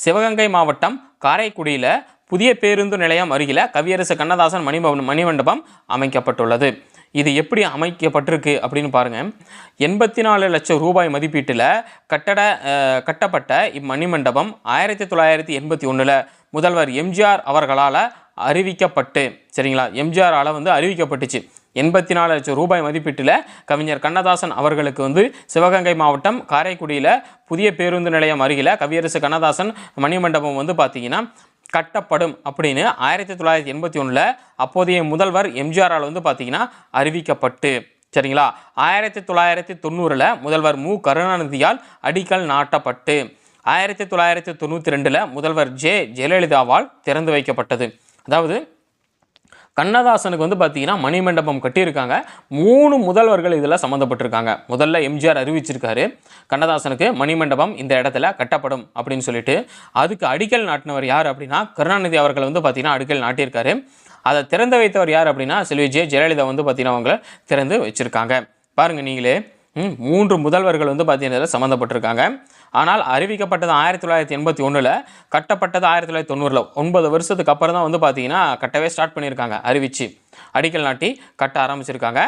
சிவகங்கை மாவட்டம் காரைக்குடியில் புதிய பேருந்து நிலையம் அருகில் கவியரசு கண்ணதாசன் மணிமண்டபம் அமைக்கப்பட்டுள்ளது. இது எப்படி அமைக்கப்பட்டிருக்கு அப்படின்னு பாருங்கள். 84 லட்சம் ரூபாய் மதிப்பீட்டில் கட்டப்பட்ட இம்மணிமண்டபம் 1981 முதல்வர் எம்ஜிஆர் அவர்களால் அறிவிக்கப்பட்டு, சரிங்களா, எம்ஜிஆரால் வந்து அறிவிக்கப்பட்டுச்சு. 84 லட்சம் ரூபாய் மதிப்பீட்டில் கவிஞர் கண்ணதாசன் அவர்களுக்கு வந்து சிவகங்கை மாவட்டம் காரைக்குடியில் புதிய பேருந்து நிலையம் அருகில் கவியரசு கண்ணதாசன் மணிமண்டபம் வந்து பார்த்திங்கன்னா கட்டப்படும் அப்படின்னு 1981 அப்போதைய முதல்வர் எம்ஜிஆரால் வந்து பார்த்திங்கன்னா அறிவிக்கப்பட்டு, சரிங்களா, 1990 முதல்வர் மு கருணாநிதியால் அடிக்கல் நாட்டப்பட்டு 1992 முதல்வர் ஜெயலலிதாவால் திறந்து வைக்கப்பட்டது. அதாவது கண்ணதாசனுக்கு வந்து பார்த்தீங்கன்னா மணிமண்டபம் கட்டியிருக்காங்க. 3 முதல்வர்கள் இதில் சம்மந்தப்பட்டிருக்காங்க. முதல்ல எம்ஜிஆர் அறிவிச்சிருக்காரு கண்ணதாசனுக்கு மணிமண்டபம் இந்த இடத்துல கட்டப்படும் அப்படின்னு சொல்லிட்டு. அதுக்கு அடிக்கல் நாட்டினவர் யார் அப்படின்னா கருணாநிதி அவர்கள் வந்து பார்த்தீங்கன்னா அடிக்கல் நாட்டியிருக்காரு. அதை திறந்து வைத்தவர் யார் அப்படின்னா செல்வி ஜெயலலிதா வந்து பார்த்தீங்கன்னா அவங்கள திறந்து வச்சுருக்காங்க. பாருங்கள் நீங்களே, 3 முதல்வர்கள் வந்து பார்த்தீங்கன்னா சம்மந்தப்பட்டிருக்காங்க. ஆனால் அறிவிக்கப்பட்டது 1981, கட்டப்பட்டது 1990. 9 வருஷத்துக்கு அப்புறம் தான் வந்து பார்த்தீங்கன்னா கட்டவே ஸ்டார்ட் பண்ணியிருக்காங்க. அறிவிச்சு அடிக்கல் நாட்டி கட்ட ஆரம்பிச்சிருக்காங்க.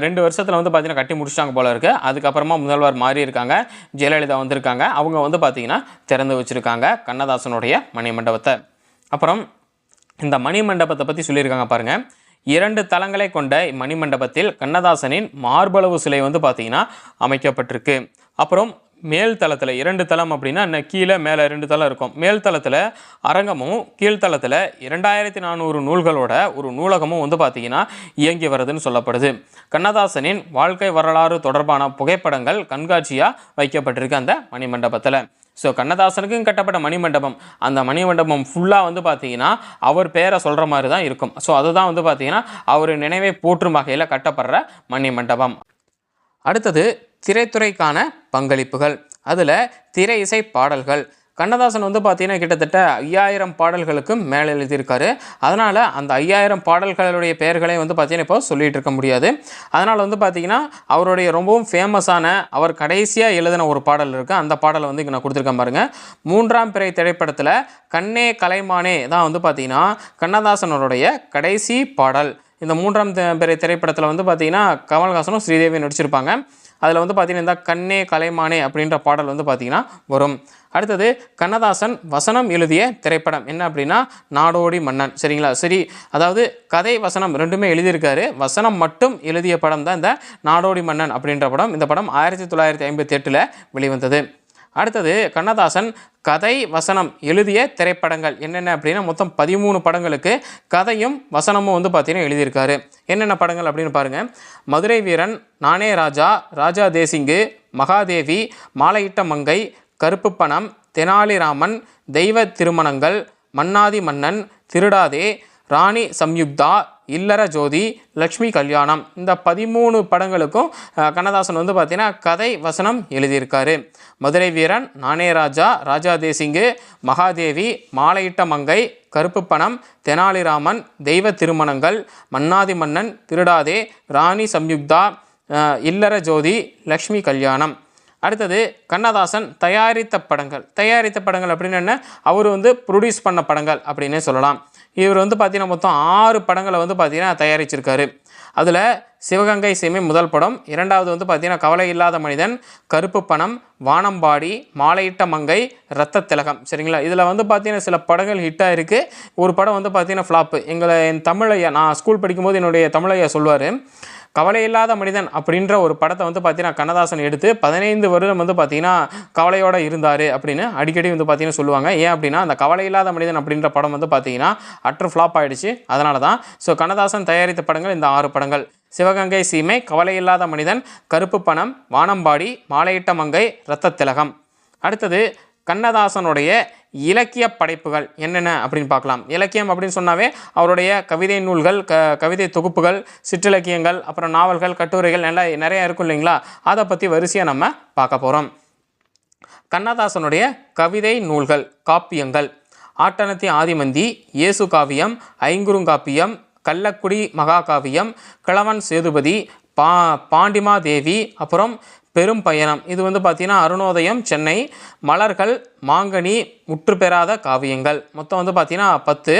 2 வருஷத்தில் வந்து பார்த்தீங்கன்னா கட்டி முடிச்சிட்டாங்க போல இருக்குது. அதுக்கப்புறமா முதல்வர் மாறி இருக்காங்க, ஜெயலலிதா வந்திருக்காங்க. அவங்க வந்து பார்த்தீங்கன்னா திறந்து வச்சுருக்காங்க கண்ணதாசனுடைய மணிமண்டபத்தை. அப்புறம் இந்த மணிமண்டபத்தை பற்றி சொல்லியிருக்காங்க பாருங்கள். 2 தளங்களை கொண்ட மணிமண்டபத்தில் கண்ணதாசனின் மார்பளவு சிலை வந்து பார்த்தீங்கன்னா அமைக்கப்பட்டிருக்கு. அப்புறம் மேல் தளத்தில் 2 தளம் அப்படின்னா கீழே மேலே 2 தளம் இருக்கும். மேல் தளத்தில் அரங்கமும் கீழ்த்தளத்தில் 2400 நூல்களோட ஒரு நூலகமும் வந்து பார்த்திங்கன்னா இயங்கி வருதுன்னு சொல்லப்படுது. கண்ணதாசனின் வாழ்க்கை வரலாறு தொடர்பான புகைப்படங்கள் கண்காட்சியாக வைக்கப்பட்டிருக்கு அந்த மணிமண்டபத்தில். ஸோ கண்ணதாசனுக்கும் கட்டப்பட்ட மணிமண்டபம், அந்த மணிமண்டபம் ஃபுல்லாக வந்து பார்த்திங்கன்னா அவர் பேரை சொல்கிற மாதிரி தான் இருக்கும். ஸோ அதுதான் வந்து பார்த்திங்கன்னா அவர் நினைவை போற்றும் வகையில் கட்டப்படுற மணிமண்டபம். அடுத்தது திரைத்துறைக்கான பங்களிப்புகள். அதில் திரை இசை பாடல்கள். கண்ணதாசன் வந்து பார்த்திங்கன்னா கிட்டத்தட்ட 5000 பாடல்களுக்கும் மேலே எழுதியிருக்காரு. அதனால் அந்த 5000 பாடல்களுடைய பெயர்களை வந்து பார்த்திங்கன்னா இப்போ சொல்லிகிட்டு இருக்க முடியாது. அதனால் வந்து பார்த்திங்கன்னா அவருடைய ரொம்பவும் ஃபேமஸான அவர் கடைசியாக எழுதின ஒரு பாடல் இருக்குது. அந்த பாடலை வந்து இங்கே நான் கொடுத்துருக்கேன் பாருங்கள். 3ஆம் பிறை திரைப்படத்தில் கண்ணே கலைமானே தான் வந்து பார்த்திங்கன்னா கண்ணதாசனுடைய கடைசி பாடல். இந்த 3ஆம் பிறை திரைப்படத்தில் வந்து பார்த்திங்கன்னா கமல்ஹாசனும் ஸ்ரீதேவியும் நடிச்சிருப்பாங்க. அதில் வந்து பார்த்திங்கன்னா இந்த கண்ணே கலைமானே அப்படின்ற பாடல் வந்து பார்த்திங்கன்னா வரும். அடுத்தது கண்ணதாசன் வசனம் எழுதிய திரைப்படம் என்ன அப்படின்னா நாடோடி மன்னன். சரிங்களா? சரி, அதாவது கதை வசனம் ரெண்டுமே எழுதியிருக்காரு. வசனம் மட்டும் எழுதிய படம் தான் இந்த நாடோடி மன்னன் அப்படின்ற படம். இந்த படம் 1958 வெளிவந்தது. அடுத்தது கண்ணதாசன் கதை வசனம் எழுதிய திரைப்படங்கள் என்னென்ன அப்படின்னா மொத்தம் 13 படங்களுக்கு கதையும் வசனமும் வந்து பார்த்திங்கன்னா எழுதியிருக்காரு. என்னென்ன படங்கள் அப்படின்னு பாருங்கள். மதுரை வீரன், நானே ராஜா, ராஜா தேசிங்கு, மகாதேவி, மாலையிட்ட மங்கை, கருப்பு பணம், தெனாலிராமன், தெய்வ திருமணங்கள், மன்னாதி மன்னன், திருடாதே, ராணி சம்யுக்தா, இல்லற ஜோதி, லக்ஷ்மி கல்யாணம். இந்த 13 படங்களுக்கும் கண்ணதாசன் வந்து பார்த்திங்கன்னா கதை வசனம் எழுதியிருக்காரு. மதுரை வீரன், நானே ராஜா, ராஜா தேசிங்கு, மகாதேவி, மாலையிட்ட மங்கை, கருப்பு பணம், தெனாலிராமன், தெய்வ திருமணங்கள், மன்னாதி மன்னன், திருடாதே, ராணி சம்யுக்தா, இல்லற ஜோதி, லக்ஷ்மி கல்யாணம். அடுத்தது கண்ணதாசன் தயாரித்த படங்கள் அப்படின்னு என்ன, அவர் வந்து ப்ரொடியூஸ் பண்ண படங்கள் அப்படின்னே சொல்லலாம். இவர் வந்து பார்த்திங்கன்னா மொத்தம் 6 படங்களை வந்து பார்த்திங்கன்னா தயாரிச்சிருக்காரு. அதில் சிவகங்கை சீமை முதல் படம், இரண்டாவது வந்து பார்த்திங்கன்னா கவலை இல்லாத மனிதன், கருப்பு பணம், வானம்பாடி, மாலையிட்ட மங்கை, இரத்த திலகம். சரிங்களா? இதில் வந்து பார்த்திங்கன்னா சில படங்கள் ஹிட்டாக இருக்குது, ஒரு படம் வந்து பார்த்திங்கன்னா ஃப்ளாப்பு. என் தமிழையா, நான் ஸ்கூல் படிக்கும்போது என்னுடைய தமிழையா சொல்லுவார், கவலை இல்லாத மனிதன் அப்படின்ற ஒரு படத்தை வந்து பார்த்திங்கன்னா கண்ணதாசன் எடுத்து 15 வருடம் வந்து பார்த்திங்கன்னா கவலையோடு இருந்தார் அப்படின்னு அடிக்கடி வந்து பார்த்திங்கன்னா சொல்லுவாங்க. ஏன் அப்படின்னா அந்த கவலை இல்லாத மனிதன் அப்படின்ற படம் வந்து பார்த்திங்கன்னா அற்று ஃப்ளாப் ஆகிடுச்சு. அதனால தான். ஸோ கண்ணதாசன் தயாரித்த படங்கள் இந்த 6 படங்கள்: சிவகங்கை சீமை, கவலை இல்லாத மனிதன், கருப்பு பணம், வானம்பாடி, மாலையிட்ட மங்கை, இரத்த திலகம். அடுத்தது கண்ணதாசனுடைய இலக்கிய படைப்புகள் என்னென்ன அப்படின்னு பார்க்கலாம். இலக்கியம் அப்படின்னு சொன்னாவே அவருடைய கவிதை நூல்கள், கவிதை தொகுப்புகள், சிற்றிலக்கியங்கள், அப்புறம் நாவல்கள், கட்டுரைகள் நிறைய இருக்கும் இல்லைங்களா? அதை பற்றி வரிசையாக நம்ம பார்க்க போகிறோம். கண்ணதாசனுடைய கவிதை நூல்கள், காப்பியங்கள்: ஆட்டனத்தி ஆதிமந்தி, இயேசு காவியம், ஐங்குறுங்காப்பியம், கள்ளக்குடி மகாகாவியம், கிழவன் சேதுபதி, பாண்டிமாதேவி, அப்புறம் பெரும் பயணம். இது வந்து பார்த்திங்கன்னா அருணோதயம், சென்னை, மலர்கள், மாங்கனி, முற்று பெறாத காவியங்கள். மொத்தம் வந்து பார்த்திங்கன்னா 10.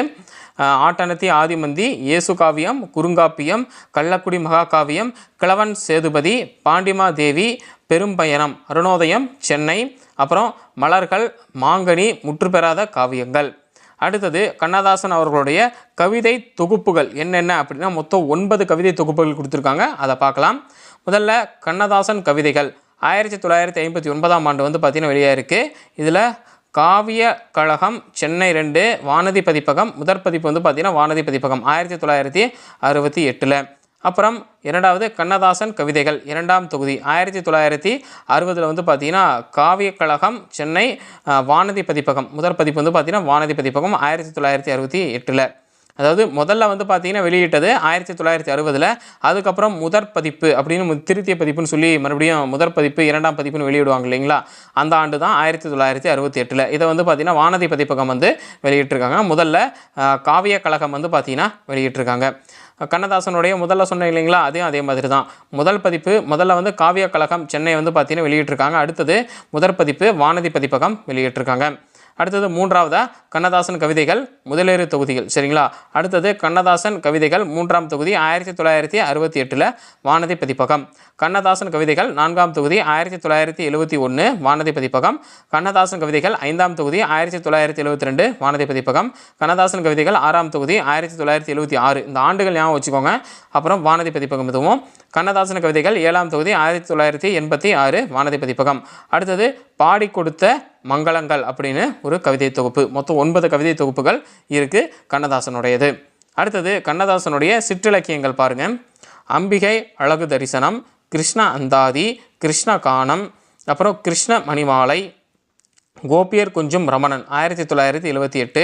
ஆட்டனத்தி ஆதிமந்தி, இயேசு காவியம், குறுங்காப்பியம், கள்ளக்குடி மகாகாவியம், கிழவன் சேதுபதி, பாண்டிமாதேவி, பெரும் பயணம், அருணோதயம், சென்னை, அப்புறம் மலர்கள், மாங்கனி, முற்று பெறாத காவியங்கள். அடுத்தது கண்ணதாசன் அவர்களுடைய கவிதை தொகுப்புகள் என்னென்ன அப்படின்னா மொத்தம் 9 கவிதை தொகுப்புகள் கொடுத்துருக்காங்க. அதை பார்க்கலாம். முதல்ல கண்ணதாசன் கவிதைகள் 1959ஆம் ஆண்டு வந்து பார்த்திங்கன்னா வெளியாக இருக்குது. இதில் காவிய கழகம் சென்னை 2 வானதி பதிப்பகம், முதற் பதிப்பு வந்து பார்த்திங்கன்னா வானதி பதிப்பகம் 1968. அப்புறம் இரண்டாவது கண்ணதாசன் கவிதைகள் 2ஆம் தொகுதி 1960 வந்து பார்த்திங்கன்னா காவிய கழகம் சென்னை வானதி பதிப்பகம், முதற் பதிப்பு வந்து பார்த்திங்கன்னா வானதி பதிப்பகம் 1968. அதாவது முதல்ல வந்து பார்த்திங்கன்னா வெளியிட்டது 1960. அதுக்கப்புறம் முதற் பதிப்பு அப்படின்னு திருத்திய பதிப்புன்னு சொல்லி மறுபடியும் முதற் பதிப்பு 2ஆம் பதிப்புன்னு வெளியிடுவாங்க இல்லைங்களா? அந்த ஆண்டு தான் 1968. இதை வந்து பார்த்திங்கன்னா வானதி பதிப்பகம் வந்து வெளியிட்டிருக்காங்க. முதல்ல காவிய கழகம் வந்து பார்த்திங்கன்னா வெளியிட்டிருக்காங்க. கண்ணதாசனுடைய முதல்ல சொன்னேன் இல்லைங்களா? அதே மாதிரி தான். முதல் பதிப்பு முதல்ல வந்து காவிய கழகம் சென்னை வந்து பார்த்திங்கன்னா வெளியிட்டிருக்காங்க. அடுத்தது முதற் பதிப்பு வானதி பதிப்பகம் வெளியிட்டிருக்காங்க. அடுத்தது மூன்றாவதா கண்ணதாசன் கவிதைகள் முதலேறு தொகுதிகள். சரிங்களா? அடுத்தது கண்ணதாசன் கவிதைகள் 3ஆம் தொகுதி 1968 வானதி பதிப்பகம். கண்ணதாசன் கவிதைகள் 4ஆம் தொகுதி 1971 வானதி பதிப்பகம். கண்ணதாசன் கவிதைகள் 5ஆம் தொகுதி 1972 வானதி பதிப்பகம். கண்ணதாசன் கவிதைகள் 6ஆம் தொகுதி 1976. இந்த ஆண்டுகள் ஞாபகம் வச்சுக்கோங்க. அப்புறம் வானதி பதிப்பகம் இதுவும். கண்ணதாசன் கவிதைகள் 7ஆம் தொகுதி 1986 வானதி பதிப்பகம். அடுத்தது பாடி கொடுத்த மங்களங்கள் அப்படின்னு ஒரு கவிதை தொகுப்பு. மொத்தம் 9 கவிதை தொகுப்புகள் இருக்குது கண்ணதாசனுடையது. அடுத்தது கண்ணதாசனுடைய சிற்றிலக்கியங்கள் பாருங்கள். அம்பிகை அழகு தரிசனம், கிருஷ்ண அந்தாதி, கிருஷ்ண கானம், அப்புறம் கிருஷ்ண மணிமாலை, கோபியர் கொஞ்சும் ரமணன் 1978,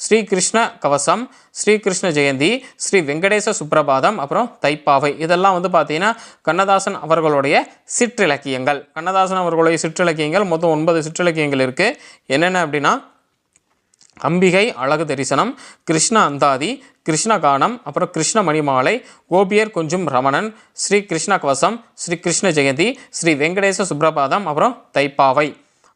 ஸ்ரீ கிருஷ்ண கவசம், ஸ்ரீ கிருஷ்ண ஜெயந்தி, ஸ்ரீ வெங்கடேச சுப்ரபாதம், அப்புறம் தைப்பாவை. இதெல்லாம் வந்து பார்த்தீங்கன்னா கண்ணதாசன் அவர்களுடைய சிற்றிலக்கியங்கள். கண்ணதாசன் அவர்களுடைய சிற்றிலக்கியங்கள் மொத்தம் 9 சிற்றிலக்கியங்கள் இருக்குது. என்னென்ன அப்படின்னா அம்பிகை அழகு தரிசனம், கிருஷ்ண அந்தாதி, கிருஷ்ண கானம், அப்புறம் கிருஷ்ண மணிமாலை, கோபியர் கொஞ்சும் ரமணன், ஸ்ரீ கிருஷ்ண கவசம், ஸ்ரீ கிருஷ்ண ஜெயந்தி, ஸ்ரீ வெங்கடேச சுப்ரபாதம், அப்புறம் தைப்பாவை.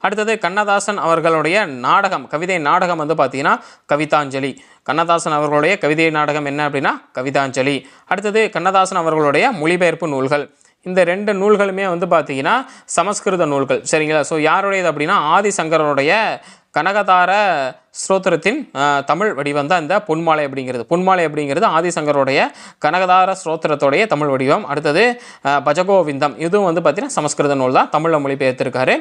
அடுத்தது கண்ணதாசன் அவர்களுடைய நாடகம், கவிதை நாடகம் வந்து பார்த்தீங்கன்னா கவிதாஞ்சலி. கண்ணதாசன் அவர்களுடைய கவிதை நாடகம் என்ன அப்படின்னா கவிதாஞ்சலி. அடுத்தது கண்ணதாசன் அவர்களுடைய மொழிபெயர்ப்பு நூல்கள். இந்த 2 நூல்களுமே வந்து பார்த்தீங்கன்னா சமஸ்கிருத நூல்கள், சரிங்களா? ஸோ யாருடையது அப்படின்னா ஆதிசங்கரனுடைய கனகதார ஸ்தோத்திரத்தின் தமிழ் வடிவம் தான் இந்த பொன்மாலை அப்படிங்கிறது. பொன்மாலை அப்படிங்கிறது ஆதிசங்கருடைய கனகதார ஸ்தோத்திரத்துடைய தமிழ் வடிவம். அடுத்தது பஜகோவிந்தம், இதுவும் வந்து பார்த்திங்கன்னா சமஸ்கிருத நூல் தான், தமிழில் மொழிபெயர்த்திருக்காரு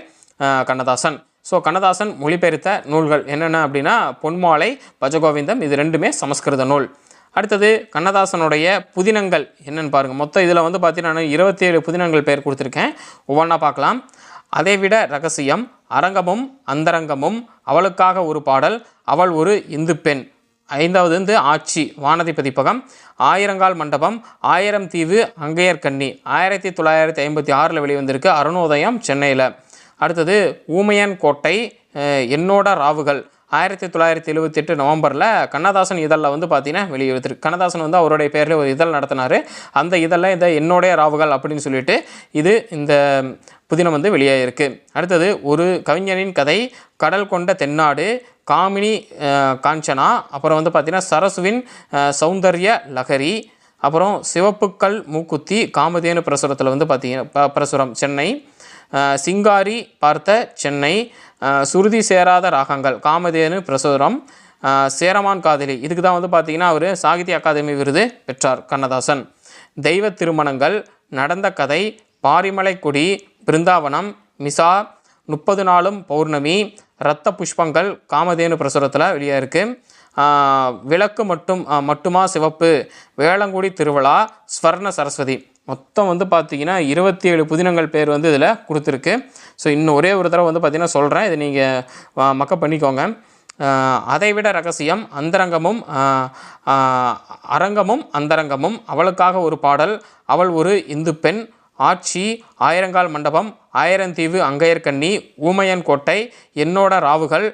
கண்ணதாசன். ஸோ கண்ணதாசன் மொழிபெயர்த்த நூல்கள் என்னென்ன அப்படின்னா பொன்மாலை, பஜகோவிந்தம், இது 2மே சமஸ்கிருத நூல். அடுத்தது கண்ணதாசனுடைய புதினங்கள் என்னென்னு பாருங்கள். மொத்தம் இதில் வந்து பார்த்தீங்கன்னா நான் 27 புதினங்கள் பேர் கொடுத்துருக்கேன், ஒவ்வொன்றா பார்க்கலாம். அதைவிட ரகசியம், அரங்கமும் அந்தரங்கமும், அவளுக்காக ஒரு பாடல், அவள் ஒரு இந்து பெண், 5வது வந்து ஆட்சி, வானதி பதிப்பகம், ஆயிரங்கால் மண்டபம், 1000 தீவு, அங்கையர்கண்ணி 1956 வெளிவந்திருக்கு, அருணோதயம் சென்னையில். அடுத்தது ஊமையன் கோட்டை, என்னோட ராவுகள் 1978 நவம்பரில் கண்ணதாசன் இதழில் வந்து பார்த்தீங்கன்னா வெளியிட்டிருக்கு. கண்ணதாசன் வந்து அவருடைய பேரில் ஒரு இதழ் நடத்தினார். அந்த இதழில் இந்த என்னோடைய ராவுகள் அப்படின்னு சொல்லிட்டு இந்த புதினம் வந்து வெளியாகிருக்கு. அடுத்தது ஒரு கவிஞனின் கதை, கடல் கொண்ட தென்னாடு, காமினி காஞ்சனா, அப்புறம் வந்து பார்த்திங்கன்னா சரசுவின் சௌந்தர்ய லகரி, அப்புறம் சிவப்புக்கல் மூக்குத்தி, காமதேனு பிரசுரத்தில் வந்து பார்த்திங்கன்னா பிரசுரம் சென்னை, சிங்காரி பார்த்த சென்னை, சுருதி சேராத ராகங்கள், காமதேனு பிரசுரம், சேரமான் காதலி, இதுக்கு தான் வந்து பார்த்திங்கன்னா அவர் சாகித்ய அகாதமி விருது பெற்றார் கண்ணதாசன். தெய்வ திருமணங்கள், நடந்த கதை, பாரிமலை கொடி, பிருந்தாவனம், மிசா, 30 நாளும் பௌர்ணமி, இரத்த புஷ்பங்கள், காமதேனு பிரசுரத்தில் வெளியாயிருக்கு. விளக்கு மட்டுமா சிவப்பு, வேளங்குடி திருவிழா, ஸ்வர்ண சரஸ்வதி, மொத்தம் வந்து பார்த்திங்கன்னா 27 புதினங்கள் பேர் வந்து இதில் கொடுத்துருக்கு. ஸோ இன்னும் ஒரே ஒரு தடவை வந்து பார்த்திங்கன்னா சொல்கிறேன், இதை நீங்கள் மக்கப் பண்ணிக்கோங்க. அதைவிட ரகசியம், அந்தரங்கமும் அரங்கமும் அந்தரங்கமும், அவளுக்காக ஒரு பாடல், அவள் ஒரு இந்து பெண், ஆட்சி, ஆயிரங்கால் மண்டபம், 1000 தீவு, அங்கையர்கண்ணி, ஊமையன் கோட்டை, என்னோட ராவுகள்,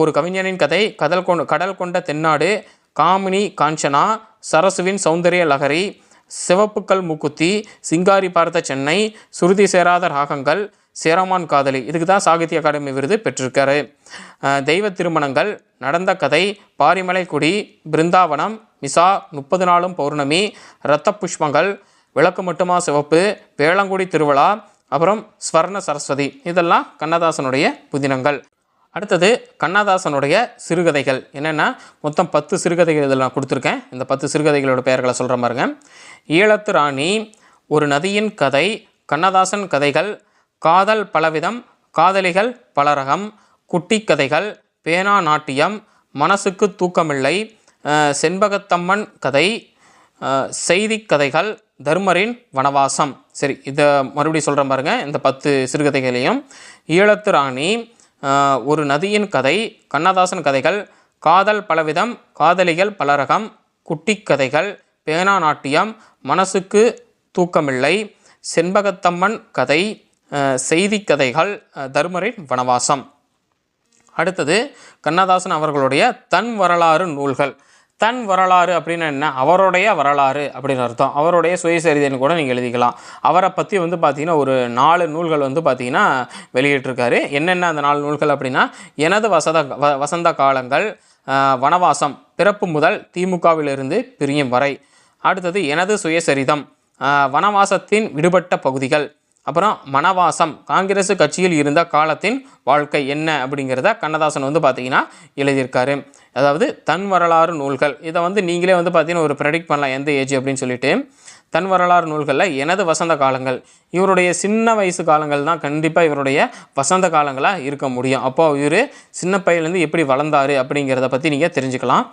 ஒரு கவிஞனின் கதை, கடல் கொண்ட தென்னாடு, காமினி காஞ்சனா, சரசுவின் சௌந்தர்ய லகரி, சிவப்புக்கல் மூக்குத்தி, சிங்காரி பார்த்த சென்னை, சுருதி சேராத ராகங்கள், சேரமான் காதலி, இதுக்கு தான் சாகித்ய அகாடமி விருது பெற்றிருக்காரு. தெய்வ திருமணங்கள், நடந்த கதை, பாரிமலை கொடி, பிருந்தாவனம், மிசா, 30 நாளும் பௌர்ணமி, இரத்த புஷ்பங்கள், விளக்கு மட்டுமா சிவப்பு, வேளங்குடி திருவிழா, அப்புறம் ஸ்வர்ண சரஸ்வதி, இதெல்லாம் கண்ணதாசனுடைய புதினங்கள். அடுத்தது கண்ணதாசனுடைய சிறுகதைகள் என்னென்னா மொத்தம் 10 சிறுகதைகள் இதில் நான் கொடுத்துருக்கேன். இந்த 10 சிறுகதைகளோட பெயர்களை சொல்கிற பாருங்க. ஈழத்து ராணி, ஒரு நதியின் கதை, கண்ணதாசன் கதைகள், காதல் பலவிதம், காதலிகள் பலரகம், குட்டி கதைகள், பேனா நாட்டியம், மனசுக்கு தூக்கமில்லை, செண்பகத்தம்மன் கதை, செய்தி கதைகள், தர்மரின் வனவாசம். சரி, இதை மறுபடியும் சொல்கிற பாருங்க. இந்த 10 சிறுகதைகளையும் ஈழத்து ராணி, ஒரு நதியின் கதை, கண்ணதாசன் கதைகள், காதல் பலவிதம், காதலிகள் பலரகம், குட்டி கதைகள், பேனா நாட்டியம், மனசுக்கு தூக்கமில்லை, செண்பகத்தம்மன் கதை, செய்தி கதைகள், தர்மரின் வனவாசம். அடுத்தது கண்ணதாசன் அவர்களுடைய தன் வரலாறு நூல்கள். தன் வரலாறு அப்படின்னா என்ன? அவருடைய வரலாறு அப்படின்னு அர்த்தம். அவருடைய சுயசரிதைன்னு கூட நீங்கள் எழுதிக்கலாம். அவரை பற்றி வந்து பார்த்திங்கன்னா ஒரு 4 நூல்கள் வந்து பார்த்திங்கன்னா வெளியிட்டிருக்காரு. என்னென்ன அந்த 4 நூல்கள் அப்படின்னா எனது வசந்த காலங்கள், வனவாசம், பிறப்பு முதல் திமுகவிலிருந்து பிரியும் வரை. அடுத்தது எனது சுயசரிதம், வனவாசத்தின் விடுபட்ட பகுதிகள், அப்புறம் மனவாசம், காங்கிரஸ் கட்சியில் இருந்த காலத்தின் வாழ்க்கை என்ன அப்படிங்கிறத கண்ணதாசன் வந்து பார்த்திங்கன்னா எழுதியிருக்காரு. அதாவது தன் வரலாறு நூல்கள். இதை வந்து நீங்களே வந்து பார்த்திங்கன்னா ஒரு ப்ரெடிக்ட் பண்ணலாம் எந்த ஏஜ் அப்படின்னு சொல்லிட்டு. தன் வரலாறு நூல்களில் எனது வசந்த காலங்கள், இவருடைய சின்ன வயசு காலங்கள் தான் கண்டிப்பாக இவருடைய வசந்த காலங்களாக இருக்க முடியும். அப்போது இவர் சின்ன பையன்லேருந்து எப்படி வளர்ந்தார் அப்படிங்கிறத பற்றி நீங்கள் தெரிஞ்சுக்கலாம்.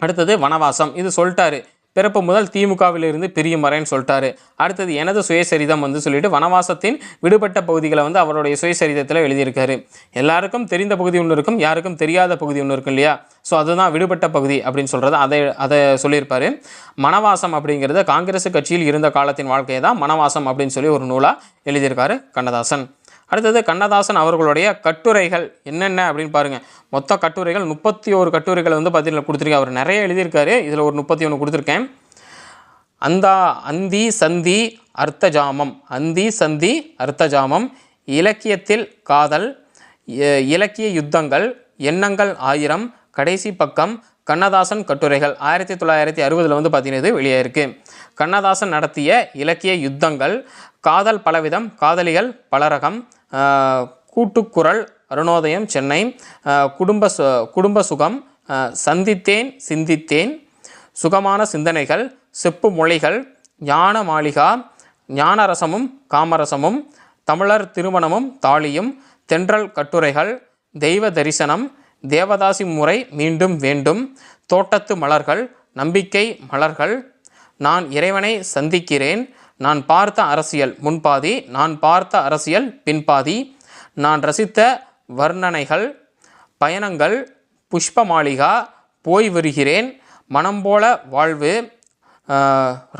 அடுத்தது வனவாசம், இது சொல்லிட்டாரு, பிறப்பு முதல் திமுகவில் இருந்து பிரியும் வரைன்னு சொல்லிட்டாரு. அடுத்தது எனது சுயசரிதம் வந்து சொல்லிட்டு வனவாசத்தின் விடுபட்ட பகுதிகளை வந்து அவருடைய சுயசரிதத்தில் எழுதியிருக்காரு. எல்லாருக்கும் தெரிந்த பகுதி ஒன்று இருக்கும், யாருக்கும் தெரியாத பகுதி ஒன்று இருக்கும் இல்லையா? ஸோ அதுதான் விடுபட்ட பகுதி அப்படின்னு சொல்கிறது. அதை சொல்லியிருப்பார். மனவாசம் அப்படிங்கிறது காங்கிரஸ் கட்சியில் இருந்த காலத்தின் வாழ்க்கையை தான் மனவாசம் அப்படின்னு சொல்லி ஒரு நூலாக எழுதியிருக்காரு கண்ணதாசன். அடுத்தது கண்ணதாசன் அவர்களுடைய கட்டுரைகள் என்னென்ன அப்படின்னு பாருங்கள். மொத்த கட்டுரைகள் 31 கட்டுரைகள் வந்து பார்த்தீங்கன்னா கொடுத்துருக்கேன். அவர் நிறைய எழுதியிருக்காரு. இதில் ஒரு 31 கொடுத்துருக்கேன். அந்தி சந்தி அர்த்தஜாமம், அந்தி சந்தி அர்த்தஜாமம், இலக்கியத்தில் காதல், இலக்கிய யுத்தங்கள், எண்ணங்கள் 1000, கடைசி பக்கம், கண்ணதாசன் கட்டுரைகள் 1960 வந்து பார்த்தீங்கன்னா இது வெளியாயிருக்கு. கண்ணதாசன் நடத்திய இலக்கிய யுத்தங்கள், காதல் பலவிதம், காதலிகள் பலரகம், கூட்டுக்குரல், அருணோதயம் சென்னை, குடும்ப சுகம், சந்தித்தேன் சிந்தித்தேன், சுகமான சிந்தனைகள், செப்பு மொழிகள், ஞான மாளிகா, ஞானரசமும் காமரசமும், தமிழர் திருமணமும் தாலியும், தென்றல் கட்டுரைகள், தெய்வ தரிசனம், தேவதாசி முறை மீண்டும் வேண்டும், தோட்டத்து மலர்கள், நம்பிக்கை மலர்கள், நான் இறைவனை சந்திக்கிறேன், நான் பார்த்த அரசியல் முன்பாதி, நான் பார்த்த அரசியல் பின்பாதி, நான் ரசித்த வர்ணனைகள், பயணங்கள், புஷ்ப மாளிகா, போய் வருகிறேன், மனம் போல வாழ்வு,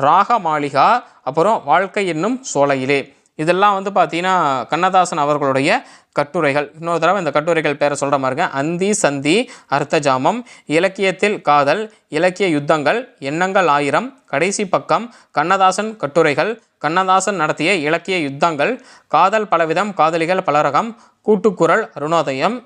ராக மாளிகா, அப்புறம் வாழ்க்கை என்னும் சோலையிலே. இதெல்லாம் வந்து பார்த்தீங்கன்னா கண்ணதாசன் அவர்களுடைய கட்டுரைகள். இன்னொரு தடவை இந்த கட்டுரைகள் பேரை சொல்கிற மாதிரிங்க. அந்தி சந்தி அர்த்தஜாமம், இலக்கியத்தில் காதல், இலக்கிய யுத்தங்கள், எண்ணங்கள் 1000, கடைசி பக்கம், கண்ணதாசன் கட்டுரைகள், கண்ணதாசன் நடத்திய இலக்கிய யுத்தங்கள், காதல் பலவிதம், காதலிகள் பலரகம், கூட்டுக்குரல், அருணோதயம்,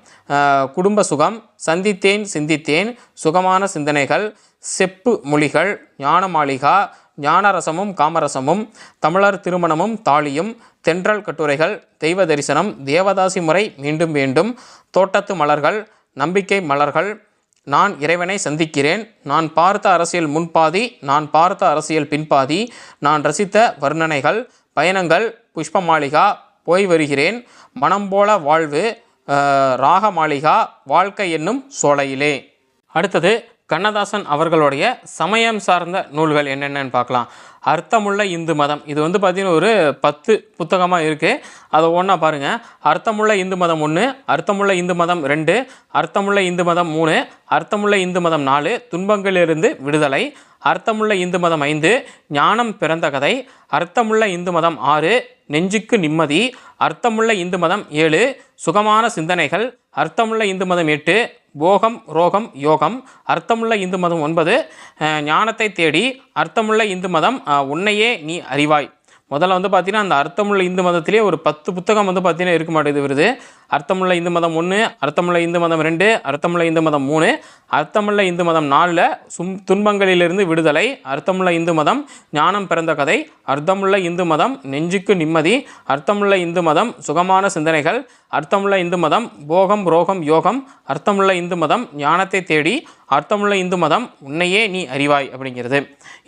குடும்ப சுகம், சந்தித்தேன் சிந்தித்தேன், சுகமான சிந்தனைகள், செப்பு மொழிகள், ஞான மாளிகா, ஞானரசமும் காமரசமும், தமிழர் திருமணமும் தாலியும், தென்றல் கட்டுரைகள், தெய்வ தரிசனம், தேவதாசி முறை மீண்டும் வேண்டும், தோட்டத்து மலர்கள், நம்பிக்கை மலர்கள், நான் இறைவனை சந்திக்கிறேன், நான் பார்த்த அரசியல் முன்பாதி, நான் பார்த்த அரசியல் பின்பாதி, நான் ரசித்த வர்ணனைகள், பயணங்கள், புஷ்ப மாளிகா, போய் வருகிறேன், மனம் போல வாழ்வு, ராக மாளிகா, வாழ்க்கை என்னும் சோலையிலே. அடுத்தது கண்ணதாசன் அவர்களுடைய சமயம் சார்ந்த நூல்கள் என்னென்னு பார்க்கலாம். அர்த்தமுள்ள இந்து மதம், இது வந்து பார்த்திங்கன்னா ஒரு 10 புத்தகமாக இருக்குது. அதை ஒன்றா பாருங்கள். அர்த்தமுள்ள இந்து மதம் 1, அர்த்தமுள்ள இந்து மதம் 2, அர்த்தமுள்ள இந்து மதம் 3, அர்த்தமுள்ள இந்து மதம் 4, துன்பங்களிலிருந்து விடுதலை, அர்த்தமுள்ள இந்து மதம் 5, ஞானம் பிறந்த கதை, அர்த்தமுள்ள இந்து மதம் 6, நெஞ்சுக்கு நிம்மதி, அர்த்தமுள்ள இந்து மதம் 7, சுகமான சிந்தனைகள், அர்த்தமுள்ள இந்து மதம் 8, போகம் ரோகம் யோகம், அர்த்தமுள்ள இந்து மதம் 9, ஞானத்தை தேடி, அர்த்தமுள்ள இந்து மதம் உன்னையே நீ அறிவாய். முதல்ல வந்து பார்த்தீங்கன்னா அந்த அர்த்தமுள்ள இந்து மதத்திலே ஒரு 10 புத்தகம் வந்து பார்த்தீங்கன்னா இருக்க மாட்டேது வருது. அர்த்தமுள்ள இந்து மதம் 1, அர்த்தமுள்ள இந்து மதம் 2, அர்த்தமுள்ள இந்து மதம் 3, அர்த்தமுள்ள இந்து மதம் 4, துன்பங்களிலிருந்து விடுதலை, அர்த்தமுள்ள இந்து மதம் ஞானம் பிறந்த கதை, அர்த்தமுள்ள இந்து மதம் நெஞ்சுக்கு நிம்மதி, அர்த்தமுள்ள இந்து மதம் சுகமான சிந்தனைகள், அர்த்தமுள்ள இந்து மதம் போகம் ரோகம் யோகம், அர்த்தமுள்ள இந்து மதம் ஞானத்தை தேடி, அர்த்தமுள்ள இந்து மதம் உன்னையே நீ அறிவாய் அப்படிங்கிறது.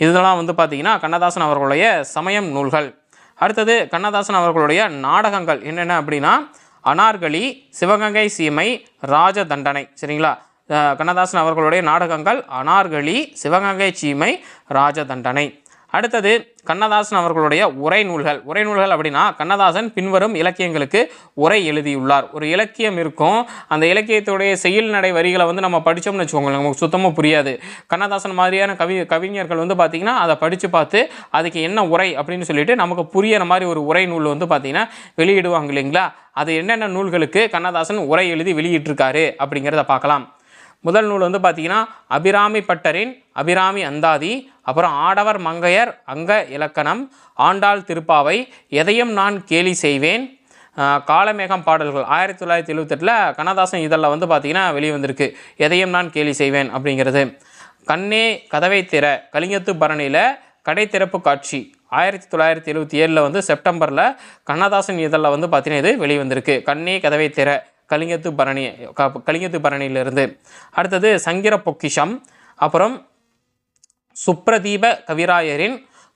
இதெல்லாம் வந்து பார்த்திங்கன்னா கண்ணதாசன் அவர்களுடைய சமயம் நூல்கள். அடுத்தது கண்ணதாசன் அவர்களுடைய நாடகங்கள் என்னென்ன அப்படின்னா அனார்கலி, சிவகங்கை சீமை, ராஜ தண்டனை. சரிங்களா? கண்ணதாசன் அவர்களுடைய நாடகங்கள் அனார்கலி, சிவகங்கை சீமை, ராஜ தண்டனை. அடுத்தது கண்ணதாசன் அவர்களுடைய உரை நூல்கள் அப்படின்னா கண்ணதாசன் பின்வரும் இலக்கியங்களுக்கு உரை எழுதியுள்ளார். ஒரு இலக்கியம் இருக்கும், அந்த இலக்கியத்துடைய செயல் நடை வரிகளை வந்து நம்ம படித்தோம்னு வச்சுக்கோங்களேன், நமக்கு சுத்தமாக புரியாது. கண்ணதாசன் மாதிரியான கவிஞர்கள் வந்து பார்த்திங்கன்னா அதை படித்து பார்த்து அதுக்கு என்ன உரை அப்படின்னு சொல்லிட்டு நமக்கு புரியிற மாதிரி ஒரு உரை நூல் வந்து பார்த்திங்கன்னா வெளியிடுவாங்க இல்லைங்களா? அது என்னென்ன நூல்களுக்கு கண்ணதாசன் உரை எழுதி வெளியிட்டிருக்காரு அப்படிங்கிறத பார்க்கலாம். முதல் நூல் வந்து பார்த்திங்கன்னா அபிராமி பட்டரின் அபிராமி அந்தாதி, அப்புறம் ஆடவர் மங்கையர் அங்க இலக்கணம், ஆண்டாள் திருப்பாவை, எதையும் நான் கேலி செய்வேன், காலமேகம் பாடல்கள் 1978 கண்ணதாசன் இதழில் வந்து பார்த்திங்கன்னா வெளிவந்திருக்கு எதையும் நான் கேலி செய்வேன் அப்படிங்கிறது. கண்ணே கதவை திற கலிங்கத்து பரணியில் கடை திறப்பு காட்சி 1977 வந்து செப்டம்பரில் கண்ணதாசன் இதழில் வந்து பார்த்திங்கன்னா இது வெளிவந்திருக்கு. கண்ணே கதவை திற கலிங்கத்து பரணியிலிருந்து. அடுத்தது சங்கிர பொக்கிஷம், அப்புறம் சுப்ரதீப கவிராயரின்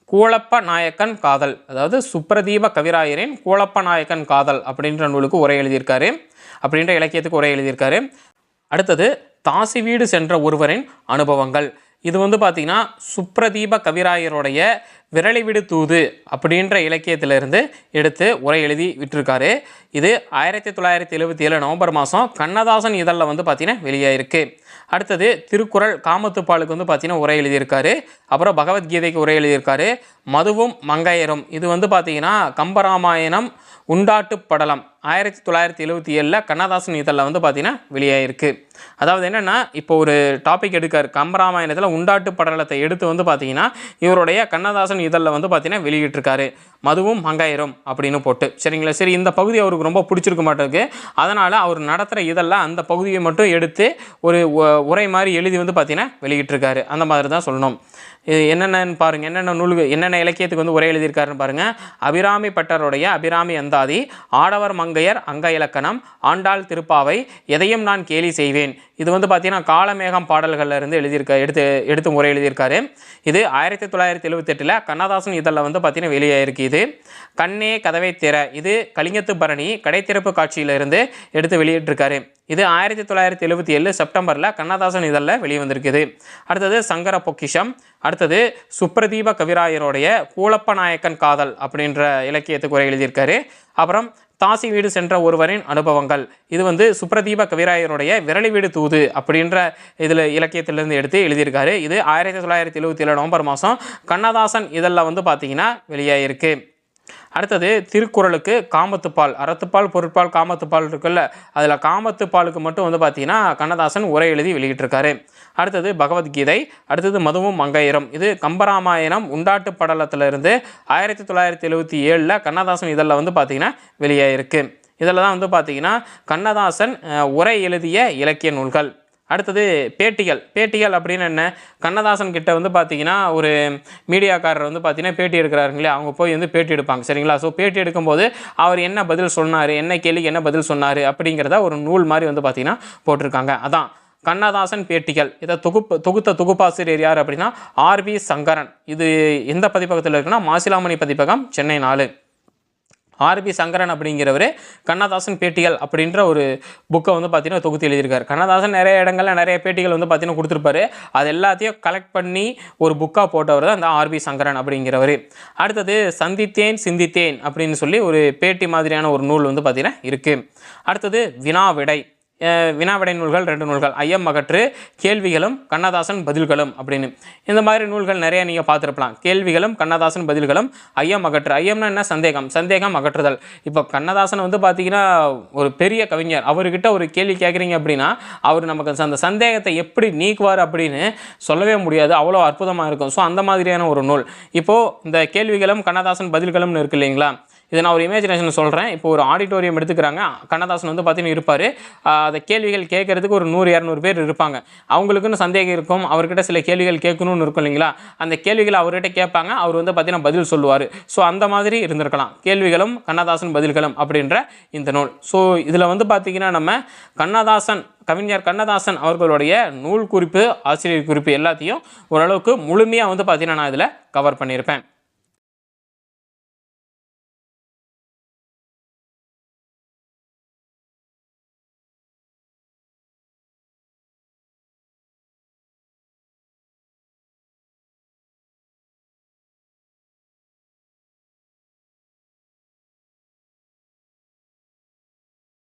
கூழப்ப நாயக்கன் காதல், அதாவது சுப்ரதீப கவிராயரின் கூழப்ப நாயக்கன் காதல் அப்படின்ற நூலுக்கு உரை எழுதியிருக்காரு, அப்படின்ற இலக்கியத்துக்கு உரை எழுதியிருக்காரு. அடுத்தது தாசி வீடு சென்ற ஒருவரின் அனுபவங்கள், இது வந்து பார்த்திங்கன்னா சுப்ரதீப கவிராயருடைய விரலிவிடு தூது அப்படின்ற இலக்கியத்திலிருந்து எடுத்து உரை எழுதி விட்டிருக்காரு. இது 1977 நவம்பர் மாதம் கண்ணதாசன் இதழில் வந்து பார்த்திங்கன்னா வெளியாயிருக்கு. அடுத்தது திருக்குறள் காமத்துப்பாலுக்கு வந்து பார்த்திங்கன்னா உரை எழுதியிருக்காரு. அப்புறம் பகவத்கீதைக்கு உரை எழுதியிருக்காரு. மதுவும் மங்கையரும் இது வந்து பார்த்திங்கன்னா கம்பராமாயணம் உண்டாட்டு படலம் 1977 கண்ணதாசன் இதழில் வந்து பார்த்திங்கன்னா வெளியாயிருக்கு. அதாவது என்னென்னா, இப்போ ஒரு டாபிக் எடுக்கார், கம்பராமாயணத்தில் உண்டாட்டு படலத்தை எடுத்து வந்து பார்த்திங்கன்னா இவருடைய கண்ணதாசன் இதழில் வந்து பார்த்திங்கன்னா வெளியிட்டிருக்காரு. மதுவும் மங்கையரும் அப்படின்னு போட்டு. சரிங்களா? சரி, இந்த பகுதி அவருக்கு ரொம்ப பிடிச்சிருக்க மாட்டேருக்கு. அதனால் அவர் நடத்துகிற இதழில் அந்த பகுதியை மட்டும் எடுத்து ஒரு உரை மாதிரி எழுதி வந்து பார்த்திங்கன்னா வெளியிட்டிருக்காரு. அந்த மாதிரி தான் சொல்லணும். இது என்னென்னு பாருங்கள், என்னென்ன நூல்கள் என்னென்ன இலக்கியத்துக்கு வந்து உரை எழுதியிருக்காருன்னு பாருங்கள். அபிராமி பட்டருடைய அபிராமி அந்தாதி, ஆடவர் மங்கையர் அங்க இலக்கணம், ஆண்டாள் திருப்பாவை, எதையும் நான் கேலி செய்வேன். இது வந்து பார்த்திங்கன்னா காலமேகம் பாடல்களில் இருந்து எடுத்து முறை எழுதியிருக்காரு. இது 1978 கண்ணதாசன் இதழில் வந்து பார்த்திங்கன்னா வெளியாயிருக்கு. இது கண்ணே கதவை திற, இது கலிங்கத்து பரணி கடைத்திறப்பு காட்சியிலிருந்து எடுத்து வெளியிட்டிருக்காரு. இது 1977 செப்டம்பரில் கண்ணதாசன் இதழில் வெளிவந்திருக்குது. அடுத்தது சங்கர பொக்கிஷம். அடுத்தது சுப்ரதீப கவிராயருடைய கூலப்ப நாயக்கன் காதல் அப்படின்ற இலக்கியத்துக்கு உரை எழுதியிருக்காரு. அப்புறம் தாசி வீடு சென்ற ஒருவரின் அனுபவங்கள், இது வந்து சுப்ரதீப கவிராயருடைய விரலி வீடு தூது அப்படின்ற இதில் இலக்கியத்திலிருந்து எடுத்து எழுதியிருக்காரு. இது 1977 நவம்பர் மாதம் கண்ணதாசன் இதழில் வந்து பார்த்திங்கன்னா வெளியாகிருக்கு. அடுத்தது திருக்குறளுக்கு காமத்துப்பால், அறத்துப்பால் பொருட்பால் காமத்துப்பால் இருக்குல்ல, அதில் காமத்துப்பாலுக்கு மட்டும் வந்து பார்த்திங்கன்னா கண்ணதாசன் உரை எழுதி வெளியிட்டிருக்காரு. அடுத்தது பகவத்கீதை. அடுத்தது மதுவும் மங்கையரும், இது கம்பராமாயணம் உண்டாட்டு படலத்திலிருந்து 1977 கண்ணதாசன் இதழில் வந்து பார்த்திங்கன்னா வெளியாகிருக்கு. இதில் தான் வந்து பார்த்திங்கன்னா கண்ணதாசன் உரை எழுதிய இலக்கிய நூல்கள். அடுத்தது பேட்டிகள் அப்படின்னு என்ன, கண்ணதாசன் கிட்ட வந்து பார்த்திங்கன்னா ஒரு மீடியாக்காரர் வந்து பார்த்திங்கன்னா பேட்டி எடுக்கிறாருங்களே, அவங்க போய் வந்து பேட்டி எடுப்பாங்க. சரிங்களா? ஸோ பேட்டி எடுக்கும்போது அவர் என்ன பதில் சொன்னார், என்ன கேள்விக்கு என்ன பதில் சொன்னார் அப்படிங்கிறத ஒரு நூல் மாதிரி வந்து பார்த்திங்கன்னா போட்டிருக்காங்க. அதான் கண்ணதாசன் பேட்டிகள். இதை தொகுத்த தொகுப்பாசிரியர் யார் அப்படின்னா ஆர்பி சங்கரன். இது எந்த பதிப்பகத்தில் இருக்குன்னா மாசிலாமணி பதிப்பகம், சென்னை 4. ஆர்பி சங்கரன் அப்படிங்கிறவர் கண்ணதாசன் பேட்டிகள் அப்படின்ற ஒரு புக்கை வந்து பார்த்திங்கன்னா தொகுத்து எழுதியிருக்காரு. கண்ணதாசன் நிறைய இடங்களில் நிறைய பேட்டிகள் வந்து பார்த்திங்கன்னா கொடுத்துருப்பாரு. அது எல்லாத்தையும் கலெக்ட் பண்ணி ஒரு புக்காக போட்டவர் தான் அந்த ஆர்பி சங்கரன் அப்படிங்கிறவர். அடுத்தது சந்தித்தேன் சிந்தித்தேன் அப்படின்னு சொல்லி ஒரு பேட்டி மாதிரியான ஒரு நூல் வந்து பார்த்திங்கன்னா இருக்குது. அடுத்தது வினாவிடை நூல்கள் 2 நூல்கள், ஐயம் அகற்று, கேள்விகளும் கண்ணதாசன் பதில்களும் அப்படின்னு. இந்த மாதிரி நூல்கள் நிறைய நீங்கள் பார்த்துருக்கலாம். கேள்விகளும் கண்ணதாசன் பதில்களும், ஐயம் அகற்று. ஐயம்னா என்ன, சந்தேகம் அகற்றுதல். இப்போ கண்ணதாசன் வந்து பார்த்திங்கன்னா ஒரு பெரிய கவிஞர், அவர்கிட்ட ஒரு கேள்வி கேட்குறீங்க அப்படின்னா அவர் நமக்கு அந்த சந்தேகத்தை எப்படி நீக்குவார் அப்படின்னு சொல்லவே முடியாது, அவ்வளோ அற்புதமாக இருக்கும். ஸோ அந்த மாதிரியான ஒரு நூல். இப்போது இந்த கேள்விகளும் கண்ணதாசன் பதில்களும்னு இருக்கு இல்லைங்களா, இதை நான் ஒரு இமேஜினேஷன் சொல்கிறேன். இப்போ ஒரு ஆடிட்டோரியம் எடுத்துக்கிறாங்க, கண்ணதாசன் வந்து பார்த்திங்கன்னா இருப்பார். அந்த கேள்விகள் கேட்குறதுக்கு ஒரு 100-200 பேர் இருப்பாங்க. அவங்களுக்குன்னு சந்தேகம் இருக்கும், அவர்கிட்ட சில கேள்விகள் கேட்கணும்னு இருக்கும் இல்லைங்களா, அந்த கேள்விகளை அவர்கிட்ட கேட்பாங்க, அவர் வந்து பார்த்திங்கன்னா பதில் சொல்லுவார். ஸோ அந்த மாதிரி இருந்திருக்கலாம் கேள்விகளும் கண்ணதாசன் பதில்களும் அப்படின்ற இந்த நூல். ஸோ இதில் வந்து பார்த்திங்கன்னா நம்ம கவிஞர் கண்ணதாசன் அவர்களுடைய நூல் குறிப்பு, ஆசிரியர் குறிப்பு எல்லாத்தையும் ஓரளவுக்கு முழுமையாக வந்து பார்த்திங்கன்னா நான் இதில் கவர் பண்ணியிருப்பேன்.